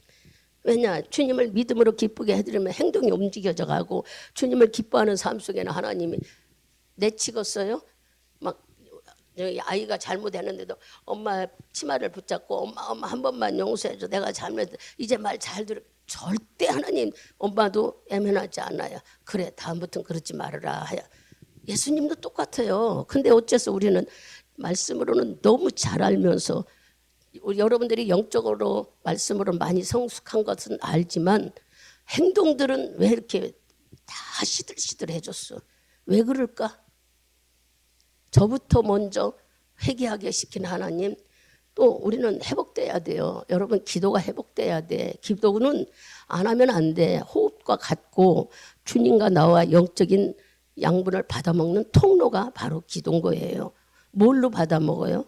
왜냐? 주님을 믿음으로 기쁘게 해드리면 행동이 움직여져 가고 주님을 기뻐하는 삶 속에는 하나님이 내치겠어요? 막 여기 아이가 잘못했는데도 엄마 치마를 붙잡고 엄마 한 번만 용서해줘. 내가 잘못했어. 이제 말 잘 들어. 절대 하나님 엄마도 애면하지 않아요. 그래 다음부터는 그러지 말아라 하여. 예수님도 똑같아요. 근데 어째서 우리는 말씀으로는 너무 잘 알면서 여러분들이 영적으로 말씀으로 많이 성숙한 것은 알지만 행동들은 왜 이렇게 다 시들시들해졌어? 왜 그럴까? 저부터 먼저 회개하게 시킨 하나님, 또 우리는 회복돼야 돼요. 여러분 기도가 회복돼야 돼. 기도는 안 하면 안 돼. 호흡과 같고 주님과 나와 영적인 양분을 받아먹는 통로가 바로 기도인 거예요. 뭘로 받아먹어요?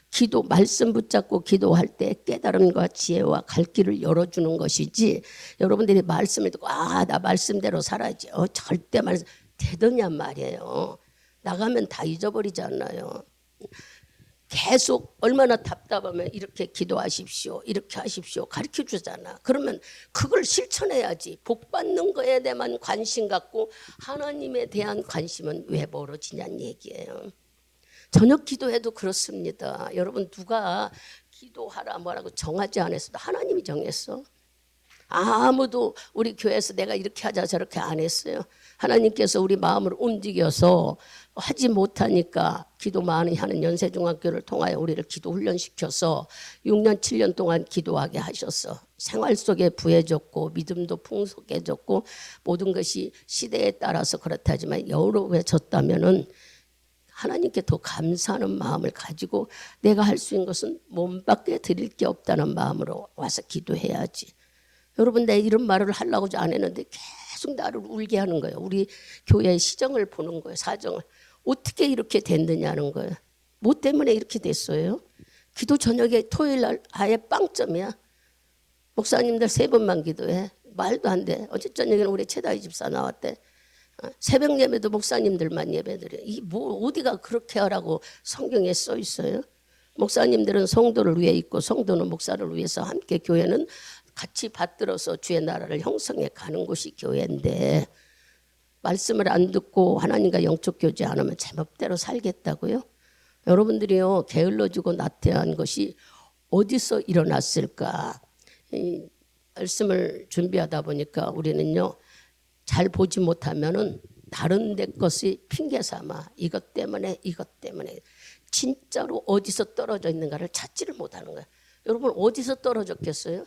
기도, 말씀 붙잡고 기도할 때 깨달음과 지혜와 갈 길을 열어주는 것이지 여러분들이 말씀을 듣고 나 말씀대로 살아야지. 절대 말씀 되더냔 말이에요. 나가면 다 잊어버리잖아요. 계속 얼마나 답답하면 이렇게 기도하십시오. 이렇게 하십시오. 가르쳐 주잖아. 그러면 그걸 실천해야지. 복 받는 거에 대한 관심 갖고 하나님에 대한 관심은 왜 멀어지냐는 얘기예요. 저녁 기도해도 그렇습니다. 여러분 누가 기도하라 뭐라고 정하지 않았어도 하나님이 정했어. 아무도 우리 교회에서 내가 이렇게 하자 저렇게 안 했어요. 하나님께서 우리 마음을 움직여서 하지 못하니까 기도 많이 하는 연세중학교를 통하여 우리를 기도 훈련시켜서 6년 7년 동안 기도하게 하셨어. 생활 속에 부해졌고 믿음도 풍성해졌고 모든 것이 시대에 따라서 그렇다지만 여유로워졌다면은 하나님께 더 감사하는 마음을 가지고 내가 할 수 있는 것은 몸밖에 드릴 게 없다는 마음으로 와서 기도해야지. 여러분 내 이런 말을 하려고 안 했는데 계속 나를 울게 하는 거예요. 우리 교회의 시정을 보는 거예요. 사정을. 어떻게 이렇게 됐느냐는 거예요. 뭐 때문에 이렇게 됐어요? 기도 저녁에 토요일 날 아예 빵점이야. 목사님들 3번만 기도해. 말도 안 돼. 어제 저녁에는 우리 최다희 집사 나왔대. 새벽 예배도 목사님들만 예배드려. 이 뭐 어디가 그렇게 하라고 성경에 써 있어요? 목사님들은 성도를 위해 있고 성도는 목사를 위해서 함께 교회는 같이 받들어서 주의 나라를 형성해 가는 곳이 교회인데 말씀을 안 듣고 하나님과 영적 교제 안 하면 제멋대로 살겠다고요? 여러분들이요 게을러지고 나태한 것이 어디서 일어났을까? 이 말씀을 준비하다 보니까 우리는요 잘 보지 못하면은 다른 데 것이 핑계 삼아 이것 때문에 진짜로 어디서 떨어져 있는가를 찾지를 못하는 거예요. 여러분 어디서 떨어졌겠어요?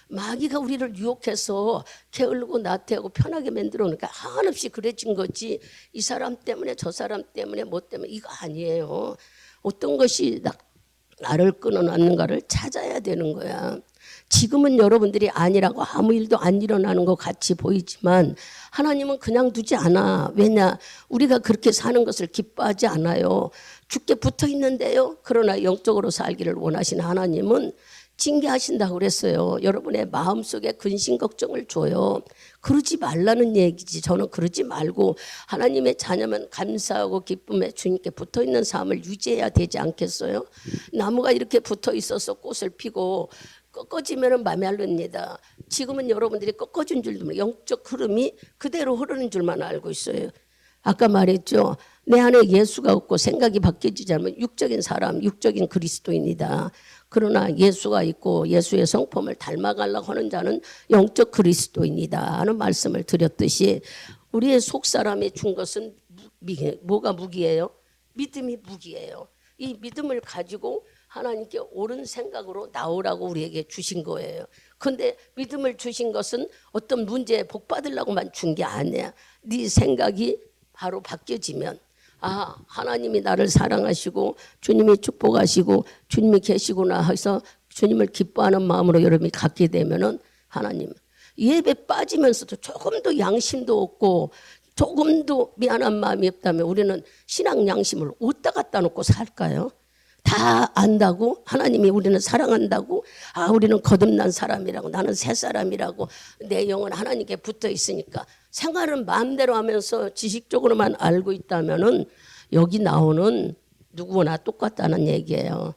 마귀가 우리를 유혹해서 게을르고 나태하고 편하게 만들어 놓으니까 한없이 그래진 거지 이 사람 때문에 저 사람 때문에 뭐 때문에 이거 아니에요. 어떤 것이 나를 끊어놨는가를 찾아야 되는 거야. 지금은 여러분들이 아니라고 아무 일도 안 일어나는 것 같이 보이지만 하나님은 그냥 두지 않아. 왜냐? 우리가 그렇게 사는 것을 기뻐하지 않아요. 죽게 붙어 있는데요. 그러나 영적으로 살기를 원하시는 하나님은 징계하신다고 그랬어요. 여러분의 마음속에 근심 걱정을 줘요. 그러지 말라는 얘기지. 저는 그러지 말고 하나님의 자녀면 감사하고 기쁨에 주님께 붙어있는 삶을 유지해야 되지 않겠어요? 나무가 이렇게 붙어 있어서 꽃을 피고 꺾어지면 마멜릅니다. 지금은 여러분들이 꺾어진 줄도 모르고 영적 흐름이 그대로 흐르는 줄만 알고 있어요. 아까 말했죠. 내 안에 예수가 없고 생각이 바뀌지 않으면 육적인 사람, 육적인 그리스도인이다. 그러나 예수가 있고 예수의 성품을 닮아가려고 하는 자는 영적 그리스도인이다 하는 말씀을 드렸듯이 우리의 속사람이 준 것은 뭐가 무기예요? 믿음이 무기예요. 이 믿음을 가지고 하나님께 옳은 생각으로 나오라고 우리에게 주신 거예요. 그런데 믿음을 주신 것은 어떤 문제에 복 받으려고만 준 게 아니야. 네 생각이 바로 바뀌어지면 하나님이 나를 사랑하시고 주님이 축복하시고 주님이 계시구나 해서 주님을 기뻐하는 마음으로 여러분이 갖게 되면은 하나님 예배 빠지면서도 조금 더 양심도 없고 조금도 미안한 마음이 없다면 우리는 신앙 양심을 어디다 갖다 놓고 살까요? 다 안다고 하나님이 우리는 사랑한다고 우리는 거듭난 사람이라고 나는 새 사람이라고 내 영은 하나님께 붙어 있으니까 생활은 마음대로 하면서 지식적으로만 알고 있다면은 여기 나오는 누구나 똑같다는 얘기예요.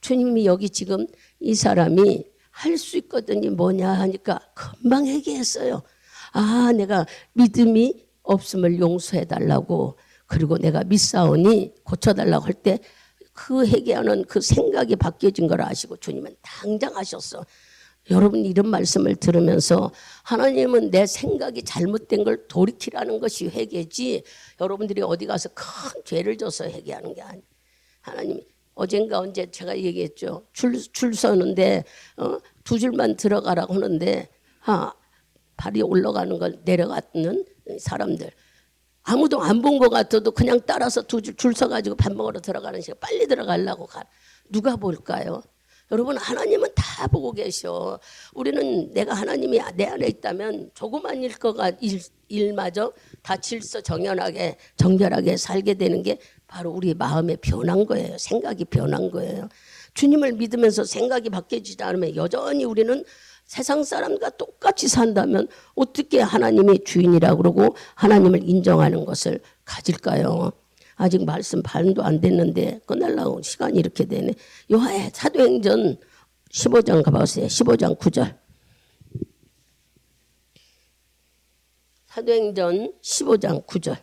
주님이 여기 지금 이 사람이 할 수 있거든요. 뭐냐 하니까 금방 회개했어요. 내가 믿음이 없음을 용서해 달라고 그리고 내가 믿사오니 고쳐달라고 할 때 그 회개하는 그 생각이 바뀌어진 걸 아시고 주님은 당장 하셨어. 여러분 이런 말씀을 들으면서 하나님은 내 생각이 잘못된 걸 돌이키라는 것이 회개지 여러분들이 어디 가서 큰 죄를 져서 회개하는 게 아니에요. 하나님이 어젠가 언제 제가 얘기했죠. 줄 서는데 2줄만 들어가라고 하는데 발이 올라가는 걸 내려가는 사람들 아무도 안 본 것 같아도 그냥 따라서 2줄 줄 서가지고 밥 먹으러 들어가는 시간 빨리 들어가려고 누가 볼까요? 여러분 하나님은 다 보고 계셔. 우리는 내가 하나님이 내 안에 있다면 조그만 일마저 다 질서 정결하게 살게 되는 게 바로 우리 마음의 변한 거예요. 생각이 변한 거예요. 주님을 믿으면서 생각이 바뀌어지지 않으면 여전히 우리는 세상 사람과 똑같이 산다면 어떻게 하나님이 주인이라고 그러고 하나님을 인정하는 것을 가질까요? 아직 말씀 반도 안 됐는데 끝내려고 시간이 이렇게 되네. 요하의 사도행전 15장 가보세요. 15장 9절. 사도행전 15장 9절.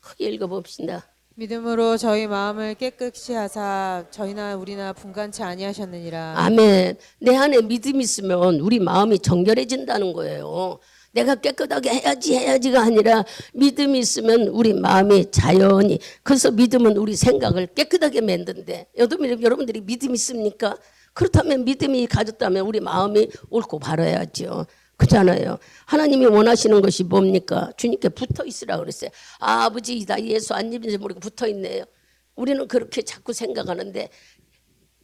크게 읽어봅시다. 믿음으로 저희 마음을 깨끗이 하사 저희나 우리나 분간치 아니하셨느니라. 아멘. 내 안에 믿음이 있으면 우리 마음이 정결해진다는 거예요. 내가 깨끗하게 해야지가 아니라 믿음이 있으면 우리 마음이 자연히 그래서 믿음은 우리 생각을 깨끗하게 만든대. 여러분들이 믿음이 있습니까? 그렇다면 믿음이 가졌다면 우리 마음이 옳고 바라야죠. 그렇잖아요. 하나님이 원하시는 것이 뭡니까? 주님께 붙어 있으라고 그랬어요. 아버지 나 예수 안 믿는지 모르고 붙어 있네요. 우리는 그렇게 자꾸 생각하는데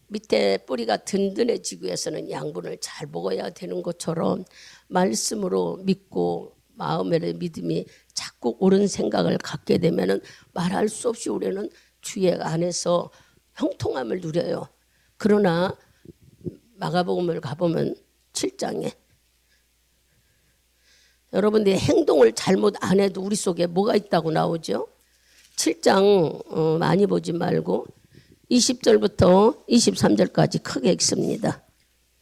밑에 뿌리가 든든해지기 위해서는 양분을 잘 먹어야 되는 것처럼 말씀으로 믿고 마음의 믿음이 자꾸 옳은 생각을 갖게 되면은 말할 수 없이 우리는 주의 안에서 형통함을 누려요. 그러나 마가복음을 가보면 7장에 여러분들이 행동을 잘못 안 해도 우리 속에 뭐가 있다고 나오죠? 7장 많이 보지 말고 20절부터 23절까지 크게 읽습니다.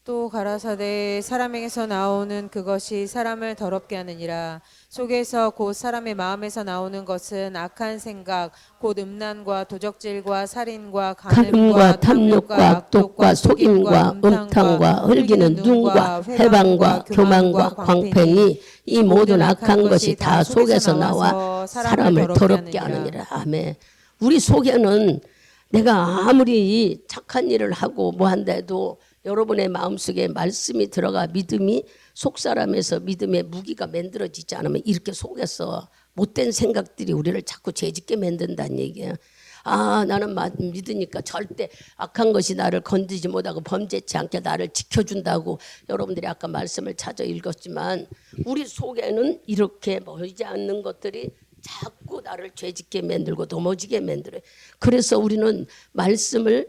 또 가라사대 사람에게서 나오는 그것이 사람을 더럽게 하느니라. 속에서 곧 사람의 마음에서 나오는 것은 악한 생각 곧 음란과 도적질과 살인과 간음과 탐욕과 악독과 속임과 음탕과 흘기는 눈과 회방과 교만과 광팽이 이 모든 악한 것이 다 속에서 나와 사람을 더럽게 하느니라. 아멘. 우리 속에는 내가 아무리 착한 일을 하고 뭐 한데도 여러분의 마음속에 말씀이 들어가 믿음이 속사람에서 믿음의 무기가 만들어지지 않으면 이렇게 속에서 못된 생각들이 우리를 자꾸 죄짓게 만든다는 얘기예요. 나는 믿으니까 절대 악한 것이 나를 건드리지 못하고 범죄치 않게 나를 지켜준다고 여러분들이 아까 말씀을 찾아 읽었지만 우리 속에는 이렇게 멀지 않는 것들이 자꾸 나를 죄짓게 만들고 넘어지게 만들어요. 그래서 우리는 말씀을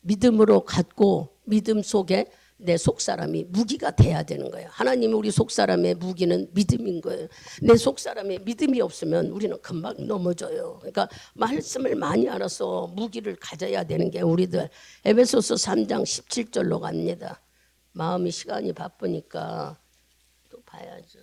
믿음으로 갖고 믿음 속에 내 속사람이 무기가 돼야 되는 거예요. 하나님이 우리 속사람의 무기는 믿음인 거예요. 내 속사람에 믿음이 없으면 우리는 금방 넘어져요. 그러니까 말씀을 많이 알아서 무기를 가져야 되는 게 우리들. 에베소서 3장 17절로 갑니다. 마음이 시간이 바쁘니까 또 봐야죠.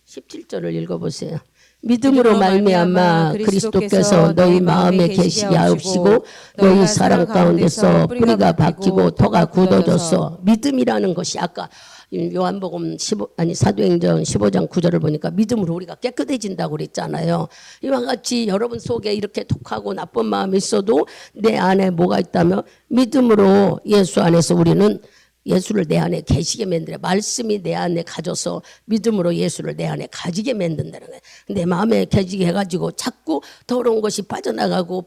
17절을 읽어보세요. 믿음으로 말미암아 그리스도께서 너희 마음에 계시게 하옵시고 너희 사랑 가운데서 뿌리가 박히고 터가 굳어져서 믿음이라는 것이 아까 요한복음 사도행전 15장 9절을 보니까 믿음으로 우리가 깨끗해진다고 그랬잖아요. 이와 같이 여러분 속에 이렇게 독하고 나쁜 마음이 있어도 내 안에 뭐가 있다면 믿음으로 예수 안에서 우리는 예수를 내 안에 계시게 만들어 말씀이 내 안에 가져서 믿음으로 예수를 내 안에 가지게 만든다는 거예요. 내 마음에 계시게 해가지고 자꾸 더러운 것이 빠져나가고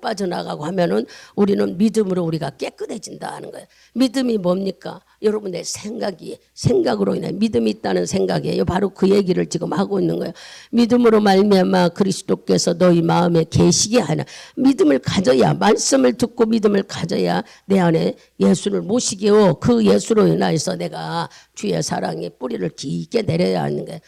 하면은 우리는 믿음으로 우리가 깨끗해진다 하는 거예요. 믿음이 뭡니까? 여러분의 생각으로 인해 믿음이 있다는 생각이에요. 바로 그 얘기를 지금 하고 있는 거예요. 믿음으로 말미암아 그리스도께서 너희 마음에 계시게 하나. 믿음을 가져야, 말씀을 듣고 믿음을 가져야 내 안에 예수를 모시게요. 그 예수로 인하여서 내가 주의 사랑의 뿌리를 깊게 내려야 하는 거예요.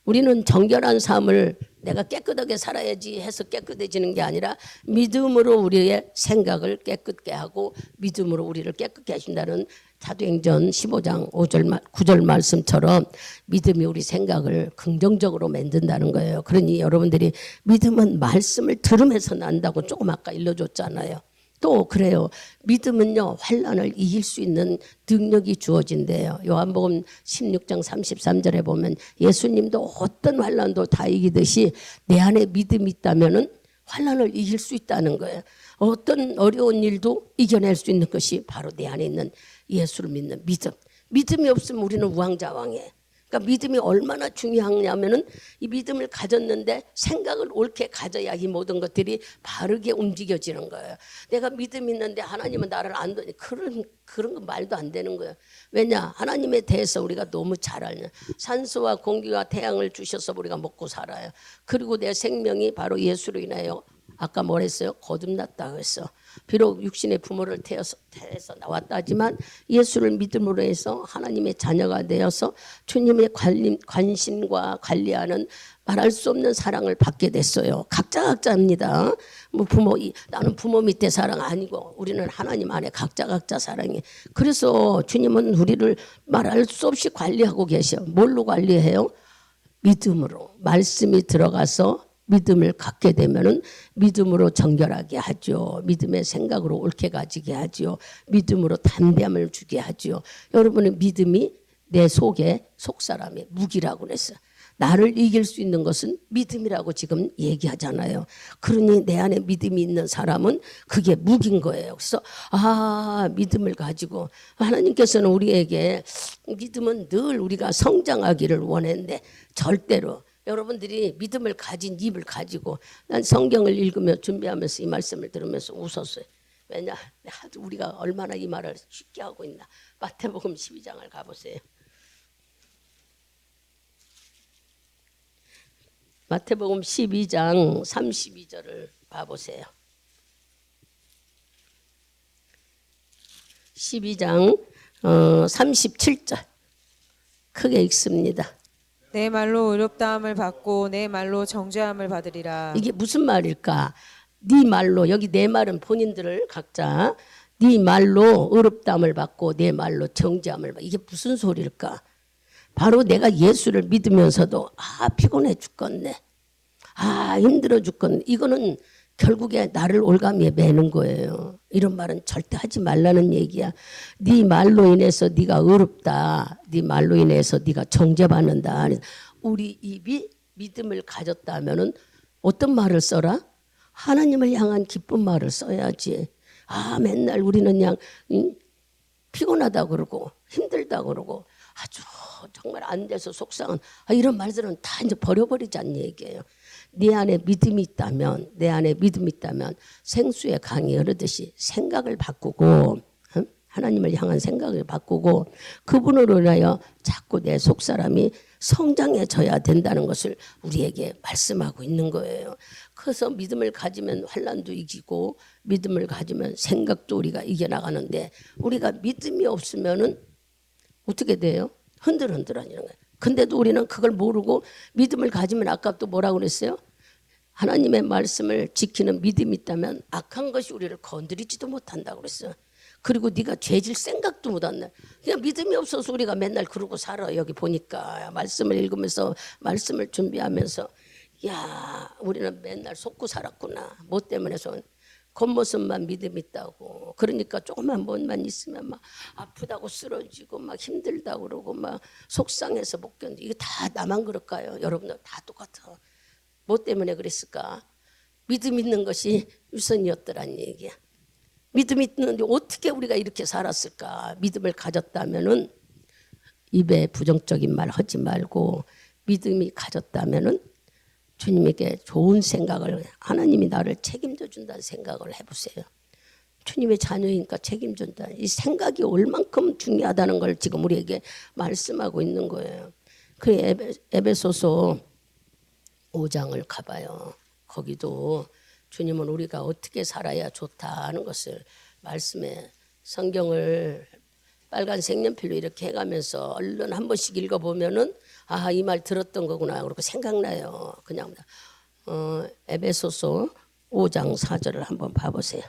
우리는 정결한 삶을 내가 깨끗하게 살아야지 해서 깨끗해지는 게 아니라 믿음으로 우리의 생각을 깨끗게 하고 믿음으로 우리를 깨끗게 하신다는 사도행전 15장 5절 9절 말씀처럼 믿음이 우리 생각을 긍정적으로 만든다는 거예요. 그러니 여러분들이 믿음은 말씀을 들으면서 난다고 조금 아까 일러줬잖아요. 또 그래요. 믿음은요, 환난을 이길 수 있는 능력이 주어진대요. 요한복음 16장 33절에 보면 예수님도 어떤 환난도 다 이기듯이 내 안에 믿음이 있다면은 환난을 이길 수 있다는 거예요. 어떤 어려운 일도 이겨낼 수 있는 것이 바로 내 안에 있는 예수를 믿는 믿음. 믿음이 없으면 우리는 우왕좌왕해. 그러니까 믿음이 얼마나 중요하냐면은 이 믿음을 가졌는데 생각을 옳게 가져야 이 모든 것들이 바르게 움직여지는 거예요. 내가 믿음이 있는데 하나님은 나를 안 도니 그런 거 말도 안 되는 거예요. 왜냐? 하나님에 대해서 우리가 너무 잘 알냐. 산소와 공기와 태양을 주셔서 우리가 먹고 살아요. 그리고 내 생명이 바로 예수로 인하여 아까 뭐랬어요? 거듭났다고 했어. 비록 육신의 부모를 태워서 나왔다 하지만 예수를 믿음으로 해서 하나님의 자녀가 되어서 주님의 관심과 관리하는 말할 수 없는 사랑을 받게 됐어요. 각자입니다. 뭐 나는 부모 밑에 사랑 아니고 우리는 하나님 안에 각자 사랑해. 그래서 주님은 우리를 말할 수 없이 관리하고 계셔. 뭘로 관리해요? 믿음으로. 말씀이 들어가서 믿음을 갖게 되면은 믿음으로 정결하게 하죠. 믿음의 생각으로 옳게 가지게 하죠. 믿음으로 담대함을 주게 하죠. 여러분의 믿음이 내 속사람의 무기라고 그랬어요. 나를 이길 수 있는 것은 믿음이라고 지금 얘기하잖아요. 그러니 내 안에 믿음이 있는 사람은 그게 무기인 거예요. 그래서 믿음을 가지고 하나님께서는 우리에게 믿음은 늘 우리가 성장하기를 원했는데 절대로 여러분들이 믿음을 가진 입을 가지고 난 성경을 읽으며 준비하면서 이 말씀을 들으면서 웃었어요. 왜냐? 우리가 얼마나 이 말을 쉽게 하고 있나. 마태복음 12장을 가보세요. 마태복음 12장 32절을 봐보세요. 12장 37절 크게 읽습니다. 내 말로 의롭다함을 받고 내 말로 정죄함을 받으리라. 이게 무슨 말일까? 네 말로, 여기 내 말은 본인들을 각자 네 말로 의롭다함을 받고 내 말로 정죄함을 받고, 이게 무슨 소리일까? 바로 내가 예수를 믿으면서도 피곤해 죽겠네, 힘들어 죽겠네, 이거는 결국에 나를 올가미에 매는 거예요. 이런 말은 절대 하지 말라는 얘기야. 네 말로 인해서 네가 의롭다, 네 말로 인해서 네가 정죄받는다. 우리 입이 믿음을 가졌다면은 어떤 말을 써라? 하나님을 향한 기쁜 말을 써야지. 맨날 우리는 그냥 피곤하다 그러고 힘들다 그러고 아주 정말 안 돼서 속상한 이런 말들은 다 이제 버려버리자는 얘기예요. 네 안에 믿음이 있다면, 내 안에 믿음이 있다면 생수의 강이 흐르듯이 생각을 바꾸고, 하나님을 향한 생각을 바꾸고 그분으로 인하여 자꾸 내 속사람이 성장해져야 된다는 것을 우리에게 말씀하고 있는 거예요. 그래서 믿음을 가지면 환난도 이기고 믿음을 가지면 생각도 우리가 이겨나가는데, 우리가 믿음이 없으면은 어떻게 돼요? 흔들흔들하는 거예요. 근데도 우리는 그걸 모르고 믿음을 가지면 아까 또 뭐라고 그랬어요? 하나님의 말씀을 지키는 믿음이 있다면 악한 것이 우리를 건드리지도 못한다고 그랬어요. 그리고 네가 죄질 생각도 못한다. 그냥 믿음이 없어서 우리가 맨날 그러고 살아. 여기 보니까 말씀을 읽으면서 말씀을 준비하면서 우리는 맨날 속고 살았구나. 뭐 때문에 겉모습만 믿음 있다고. 그러니까 조그만 뭔만 있으면 막 아프다고 쓰러지고 막 힘들다고 그러고 막 속상해서 못 견뎌. 이게 다 나만 그럴까요? 여러분들 다 똑같아. 뭐 때문에 그랬을까? 믿음 있는 것이 우선이었더란 얘기야. 믿음이 있는데 어떻게 우리가 이렇게 살았을까? 믿음을 가졌다면은 입에 부정적인 말 하지 말고 믿음이 가졌다면은 주님에게 좋은 생각을, 하나님이 나를 책임져 준다는 생각을 해보세요. 주님의 자녀이니까 책임진다. 이 생각이 얼만큼 중요하다는 걸 지금 우리에게 말씀하고 있는 거예요. 그 에베소서 5장을 가봐요. 거기도 주님은 우리가 어떻게 살아야 좋다 하는 것을 말씀에 성경을 빨간 색연필로 이렇게 해가면서 얼른 한 번씩 읽어보면은 아, 이 말 들었던 거구나 그렇게 생각나요. 그냥 에베소서 5장 4절을 한번 봐보세요.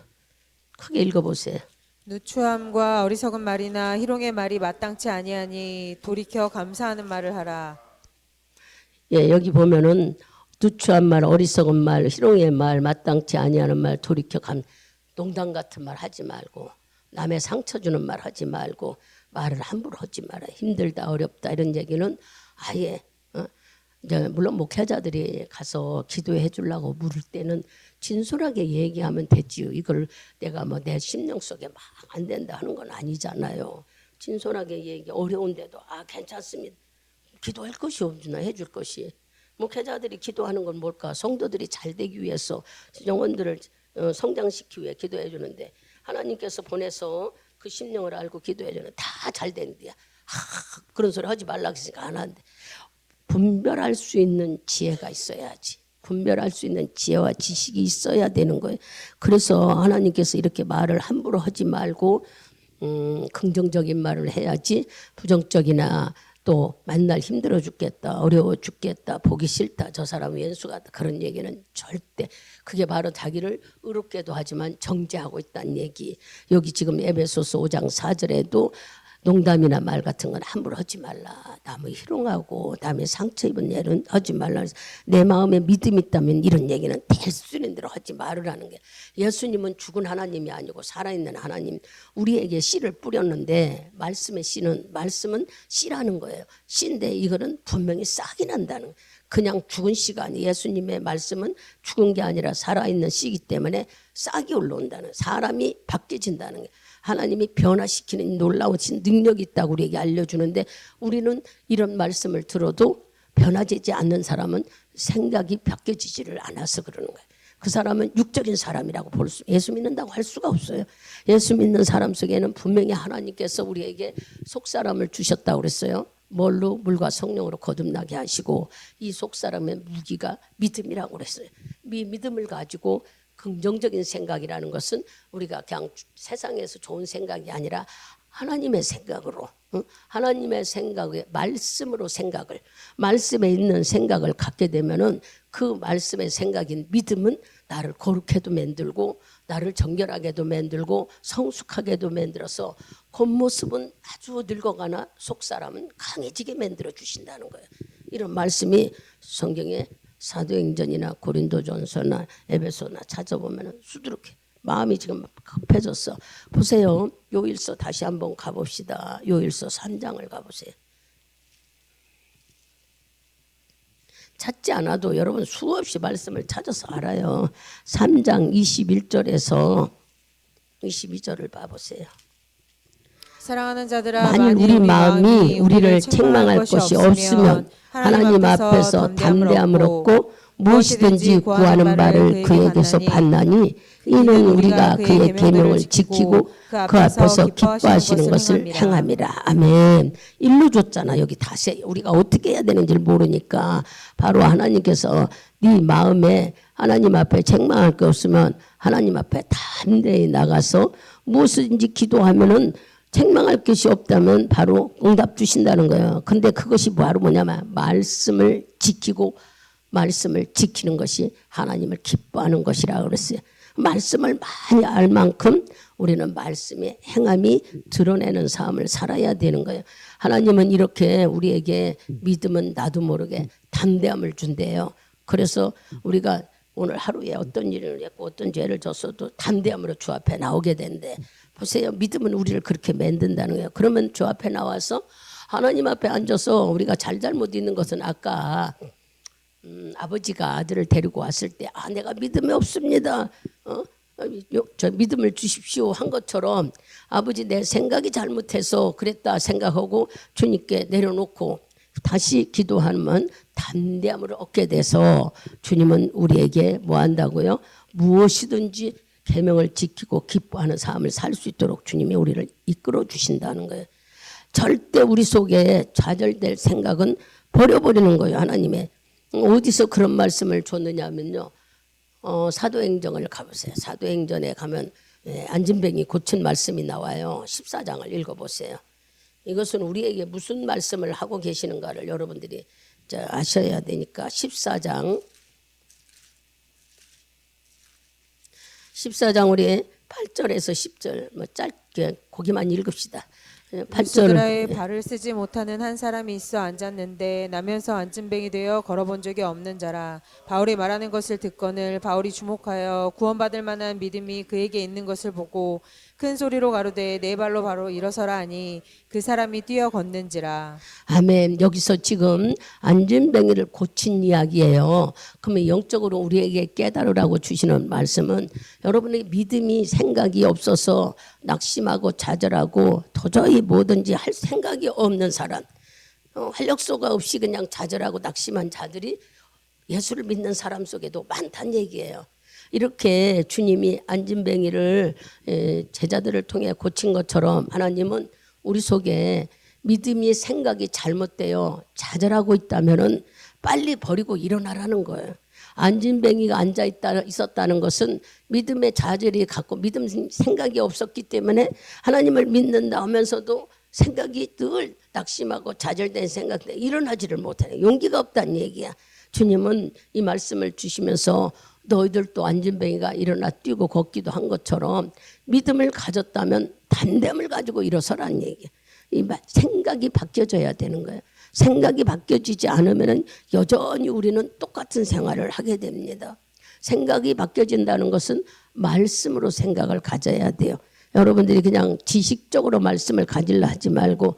크게 읽어보세요. 누추함과 어리석은 말이나 희롱의 말이 마땅치 아니하니 돌이켜 감사하는 말을 하라. 예, 여기 보면은 누추한 말, 어리석은 말, 희롱의 말, 마땅치 아니하는 말, 돌이켜 농담 같은 말 하지 말고 남의 상처 주는 말 하지 말고 말을 함부로 하지 마라. 힘들다, 어렵다 이런 얘기는 아예 이제 물론 목회자들이 가서 기도해 주려고 물을 때는 진솔하게 얘기하면 되지요. 이걸 내가 뭐 내 심령 속에 막 안 된다 하는 건 아니잖아요. 진솔하게 얘기 어려운데도 아 괜찮습니다. 기도할 것이 없나 해줄 것이. 목회자들이 기도하는 건 뭘까? 성도들이 잘 되기 위해서 영혼들을 성장시키기 위해 기도해 주는데 하나님께서 보내서 그 심령을 알고 기도해 주는 다 잘 되는데야. 그런 소리 하지 말라고 했으니까 안 하는데 분별할 수 있는 지혜가 있어야지. 분별할 수 있는 지혜와 지식이 있어야 되는 거예요. 그래서 하나님께서 이렇게 말을 함부로 하지 말고 긍정적인 말을 해야지 부정적이나 또 만날 힘들어 죽겠다, 어려워 죽겠다, 보기 싫다, 저 사람 왼수 같다 그런 얘기는 절대. 그게 바로 자기를 의롭게도 하지만 정죄하고 있다는 얘기. 여기 지금 에베소서 5장 4절에도 농담이나 말 같은 건 함부로 하지 말라. 남의 희롱하고 남의 상처 입은 일은 하지 말라. 내 마음에 믿음이 있다면 이런 얘기는 될 수 있는 대로 하지 말으라는 게. 예수님은 죽은 하나님이 아니고 살아있는 하나님. 우리에게 씨를 뿌렸는데 말씀은 씨라는 거예요. 씨인데 이거는 분명히 싹이 난다는 거예요. 그냥 죽은 씨가 아니에요. 예수님의 말씀은 죽은 게 아니라 살아있는 씨이기 때문에 싹이 올라온다는, 사람이 바뀌어진다는 게. 하나님이 변화시키는 놀라우신 능력이 있다고 우리에게 알려주는데 우리는 이런 말씀을 들어도 변화되지 않는 사람은 생각이 바뀌어지지를 않아서 그러는 거예요. 그 사람은 육적인 사람이라고 예수 믿는다고 할 수가 없어요. 예수 믿는 사람 속에는 분명히 하나님께서 우리에게 속사람을 주셨다고 그랬어요. 뭘로? 물과 성령으로 거듭나게 하시고 이 속사람의 무기가 믿음이라고 그랬어요. 이 믿음을 가지고 긍정적인 생각이라는 것은 우리가 그냥 세상에서 좋은 생각이 아니라 하나님의 생각으로, 하나님의 생각에 말씀으로 생각을, 말씀에 있는 생각을 갖게 되면은 그 말씀의 생각인 믿음은 나를 거룩해도 만들고 나를 정결하게도 만들고 성숙하게도 만들어서 겉모습은 아주 늙어가나 속사람은 강해지게 만들어 주신다는 거예요. 이런 말씀이 성경에 사도행전이나 고린도전서나 에베소나 찾아보면 수두룩해. 마음이 지금 급해졌어. 보세요. 요일서 다시 한번 가봅시다. 요일서 3장을 가보세요. 찾지 않아도 여러분 수없이 말씀을 찾아서 알아요. 3장 21절에서 22절을 봐보세요. 사랑하는 자들아, 만일 우리 마음이 우리를 책망할 것이 없으면 하나님 앞에서 담대함을 얻고 무엇이든지 구하는 바를 그에게서 받나니 이는 우리가 그의 계명을 지키고 그 앞에서 기뻐하시는 것을 행함이라. 아멘. 일로 줬잖아. 여기 다시 우리가 어떻게 해야 되는지를 모르니까 바로 하나님께서 네 마음에 하나님 앞에 책망할 게 없으면 하나님 앞에 담대히 나가서 무엇이든지 기도하면은 책망할 것이 없다면 바로 응답 주신다는 거예요. 근데 그것이 바로 뭐냐면 말씀을 지키고 말씀을 지키는 것이 하나님을 기뻐하는 것이라고 그랬어요. 말씀을 많이 알 만큼 우리는 말씀의 행함이 드러내는 삶을 살아야 되는 거예요. 하나님은 이렇게 우리에게 믿음은 나도 모르게 담대함을 준대요. 그래서 우리가 오늘 하루에 어떤 일을 했고 어떤 죄를 졌어도 담대함으로 주 앞에 나오게 된대. 보세요. 믿음은 우리를 그렇게 만든다는 거예요. 그러면 주 앞에 나와서 하나님 앞에 앉아서 우리가 잘못 있는 것은 아까 아버지가 아들을 데리고 왔을 때 내가 믿음이 없습니다. 저 믿음을 주십시오 한 것처럼 아버지 내 생각이 잘못해서 그랬다 생각하고 주님께 내려놓고 다시 기도하면 담대함을 얻게 돼서 주님은 우리에게 뭐 한다고요? 무엇이든지 계명을 지키고 기뻐하는 삶을 살 수 있도록 주님이 우리를 이끌어 주신다는 거예요. 절대 우리 속에 좌절될 생각은 버려버리는 거예요. 하나님의 어디서 그런 말씀을 줬느냐면요. 사도행전을 가보세요. 사도행전에 가면 안진뱅이 고친 말씀이 나와요. 14장을 읽어보세요. 이것은 우리에게 무슨 말씀을 하고 계시는가를 여러분들이 아셔야 되니까 14장 우리 8절에서 10절 뭐 짧게 거기만 읽읍시다. 8절 루스드라에 발을 쓰지 못하는 한 사람이 있어 앉았는데 나면서 안진뱅이 되어 걸어본 적이 없는 자라. 바울이 말하는 것을 듣거늘 바울이 주목하여 구원받을 만한 믿음이 그에게 있는 것을 보고 큰 소리로 가로되 네 발로 바로 일어서라 하니 그 사람이 뛰어 걷는지라. 아멘. 여기서 지금 안진뱅이를 고친 이야기예요. 그러면 영적으로 우리에게 깨달으라고 주시는 말씀은 여러분의 믿음이 생각이 없어서 낙심하고 좌절하고 도저히 뭐든지 할 생각이 없는 사람, 활력소가 없이 그냥 좌절하고 낙심한 자들이 예수를 믿는 사람 속에도 많다는 얘기예요. 이렇게 주님이 안진뱅이를 제자들을 통해 고친 것처럼 하나님은 우리 속에 믿음이 생각이 잘못되어 좌절하고 있다면은 빨리 버리고 일어나라는 거예요. 안진뱅이가 있었다는 것은 믿음의 좌절이 갖고 믿음 생각이 없었기 때문에 하나님을 믿는다 하면서도 생각이 늘 낙심하고 좌절된 생각에 일어나지를 못해요. 용기가 없다는 얘기야. 주님은 이 말씀을 주시면서 너희들도 안진뱅이가 일어나 뛰고 걷기도 한 것처럼 믿음을 가졌다면 담대함을 가지고 일어서라는 얘기야. 이 생각이 바뀌어져야 되는 거예요. 생각이 바뀌어지지 않으면 여전히 우리는 똑같은 생활을 하게 됩니다. 생각이 바뀌어진다는 것은 말씀으로 생각을 가져야 돼요. 여러분들이 그냥 지식적으로 말씀을 가지려 하지 말고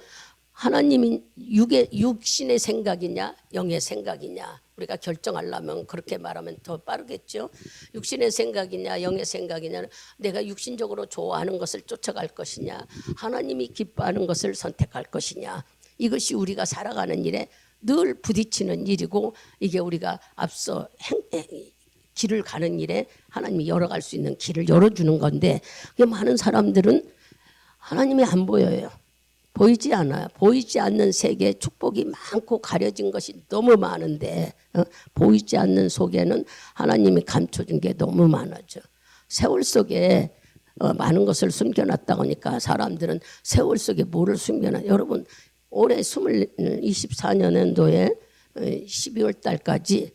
하나님이 육신의 생각이냐 영의 생각이냐 우리가 결정하려면 그렇게 말하면 더 빠르겠죠. 육신의 생각이냐 영의 생각이냐 내가 육신적으로 좋아하는 것을 쫓아갈 것이냐 하나님이 기뻐하는 것을 선택할 것이냐 이것이 우리가 살아가는 일에 늘 부딪히는 일이고 이게 우리가 앞서 길을 가는 일에 하나님이 열어갈 수 있는 길을 열어주는 건데 많은 사람들은 하나님이 안 보여요. 보이지 않아요. 보이지 않는 세계에 축복이 많고 가려진 것이 너무 많은데 보이지 않는 속에는 하나님이 감춰준 게 너무 많아져. 세월 속에 많은 것을 숨겨놨다 보니까 사람들은 세월 속에 뭐를 숨겨놔. 여러분 올해 24년도에 12월 달까지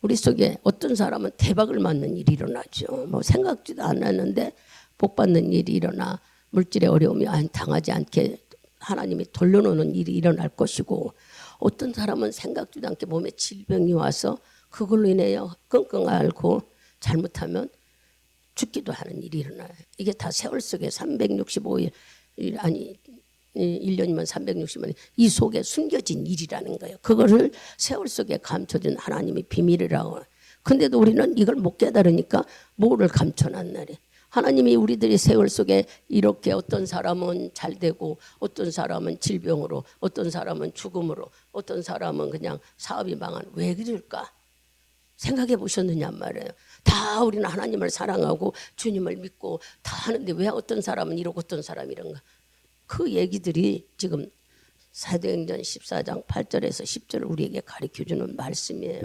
우리 속에 어떤 사람은 대박을 맞는 일이 일어나죠. 뭐 생각지도 않았는데 복 받는 일이 일어나 물질의 어려움이 당하지 않게 하나님이 돌려놓는 일이 일어날 것이고 어떤 사람은 생각지도 않게 몸에 질병이 와서 그걸로 인해서 끙끙 앓고 잘못하면 죽기도 하는 일이 일어나요. 이게 다 세월 속에 365일 아니 1년이면 360일 이 속에 숨겨진 일이라는 거예요. 그거를 세월 속에 감춰진 하나님의 비밀이라고. 근데도 우리는 이걸 못 깨달으니까 뭐를 감춰놨나래. 하나님이 우리들이 세월 속에 이렇게 어떤 사람은 잘 되고 어떤 사람은 질병으로 어떤 사람은 죽음으로 어떤 사람은 그냥 사업이 망한 왜 그럴까? 생각해 보셨느냐 말이에요. 다 우리는 하나님을 사랑하고 주님을 믿고 다 하는데 왜 어떤 사람은 이러고 어떤 사람이 이런가? 그 얘기들이 지금 사도행전 14장 8절에서 10절을 우리에게 가르쳐주는 말씀이에요.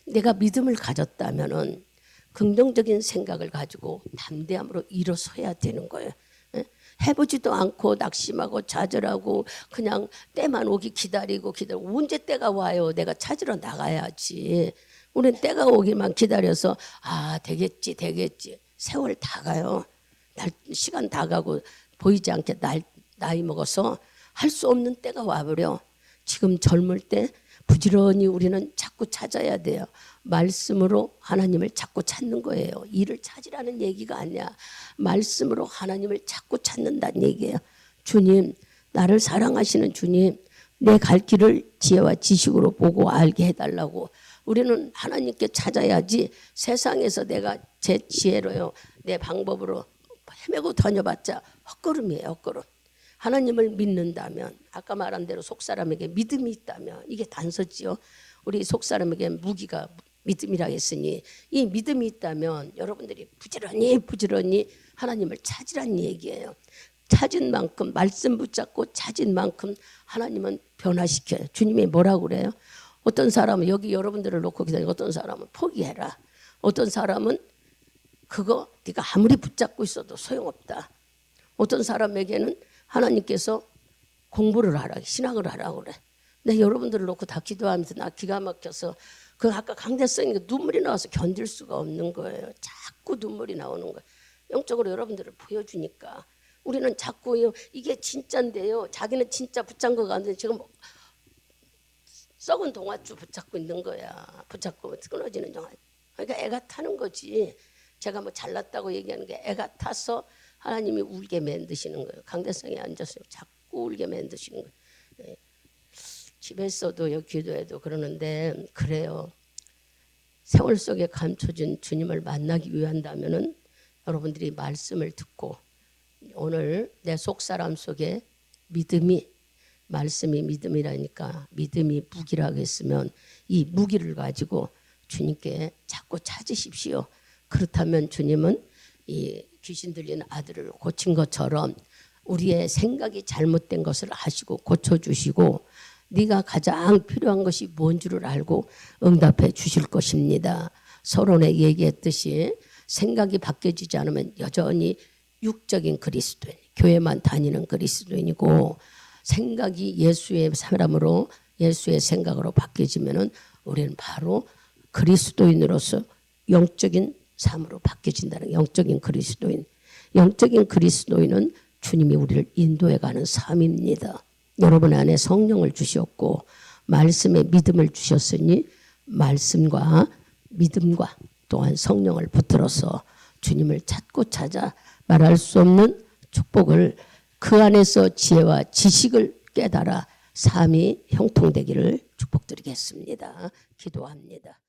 내가 믿음을 가졌다면은 긍정적인 생각을 가지고 담대함으로 일어서야 되는 거예요. 해보지도 않고 낙심하고 좌절하고 그냥 때만 오기 기다리고 언제 때가 와요? 내가 찾으러 나가야지. 우리는 때가 오기만 기다려서 되겠지 세월 다 가요. 시간 다 가고 보이지 않게 나이 먹어서 할 수 없는 때가 와버려. 지금 젊을 때 부지런히 우리는 자꾸 찾아야 돼요. 말씀으로 하나님을 자꾸 찾는 거예요. 일을 찾으라는 얘기가 아니야. 말씀으로 하나님을 자꾸 찾는다는 얘기예요. 주님, 나를 사랑하시는 주님, 내 갈 길을 지혜와 지식으로 보고 알게 해달라고. 우리는 하나님께 찾아야지 세상에서 내가 제 지혜로요, 내 방법으로 헤매고 다녀봤자 헛걸음이에요. 헛걸음. 하나님을 믿는다면 아까 말한 대로 속사람에게 믿음이 있다면 이게 단서지요. 우리 속사람에게 무기가 믿음이라 했으니 이 믿음이 있다면 여러분들이 부지런히 하나님을 찾으라는 얘기예요. 찾은 만큼 말씀 붙잡고 찾은 만큼 하나님은 변화시켜요. 주님이 뭐라고 그래요? 어떤 사람은 여기 여러분들을 놓고 기다리고 어떤 사람은 포기해라. 어떤 사람은 그거 네가 아무리 붙잡고 있어도 소용없다. 어떤 사람에게는 하나님께서 공부를 하라, 신학을 하라고 그래. 근데 여러분들을 놓고 다 기도하면서 나 기가 막혀서 그 아까 강대성이 눈물이 나와서 견딜 수가 없는 거예요. 자꾸 눈물이 나오는 거예요. 영적으로 여러분들을 보여주니까 우리는 자꾸 이게 진짜인데요. 자기는 진짜 붙잡은 거가 안 돼. 지금 썩은 동아줄 붙잡고 있는 거야. 붙잡고 끊어지는 동아. 그러니까 애가 타는 거지. 제가 뭐 잘났다고 얘기하는 게 애가 타서 하나님이 울게 만드시는 거예요. 강대성에 앉아서 자꾸 울게 만드시는 거예요. 네. 집에서도 여기 기도해도 그러는데 그래요. 세월 속에 감춰진 주님을 만나기 위한다면은 여러분들이 말씀을 듣고 오늘 내 속사람 속에 믿음이 말씀이 믿음이라니까 믿음이 무기라고 했으면 이 무기를 가지고 주님께 자꾸 찾으십시오. 그렇다면 주님은 이 귀신 들린 아들을 고친 것처럼 우리의 생각이 잘못된 것을 아시고 고쳐주시고 네가 가장 필요한 것이 뭔 줄을 알고 응답해 주실 것입니다. 서론에 얘기했듯이 생각이 바뀌어지지 않으면 여전히 육적인 그리스도인, 교회만 다니는 그리스도인이고 생각이 예수의 사람으로 예수의 생각으로 바뀌어지면은 우리는 바로 그리스도인으로서 영적인 삶으로 바뀌어진다는 영적인 그리스도인. 영적인 그리스도인은 주님이 우리를 인도해가는 삶입니다. 여러분 안에 성령을 주셨고 말씀에 믿음을 주셨으니 말씀과 믿음과 또한 성령을 붙들어서 주님을 찾고 찾아 말할 수 없는 축복을 그 안에서 지혜와 지식을 깨달아 삶이 형통되기를 축복드리겠습니다. 기도합니다.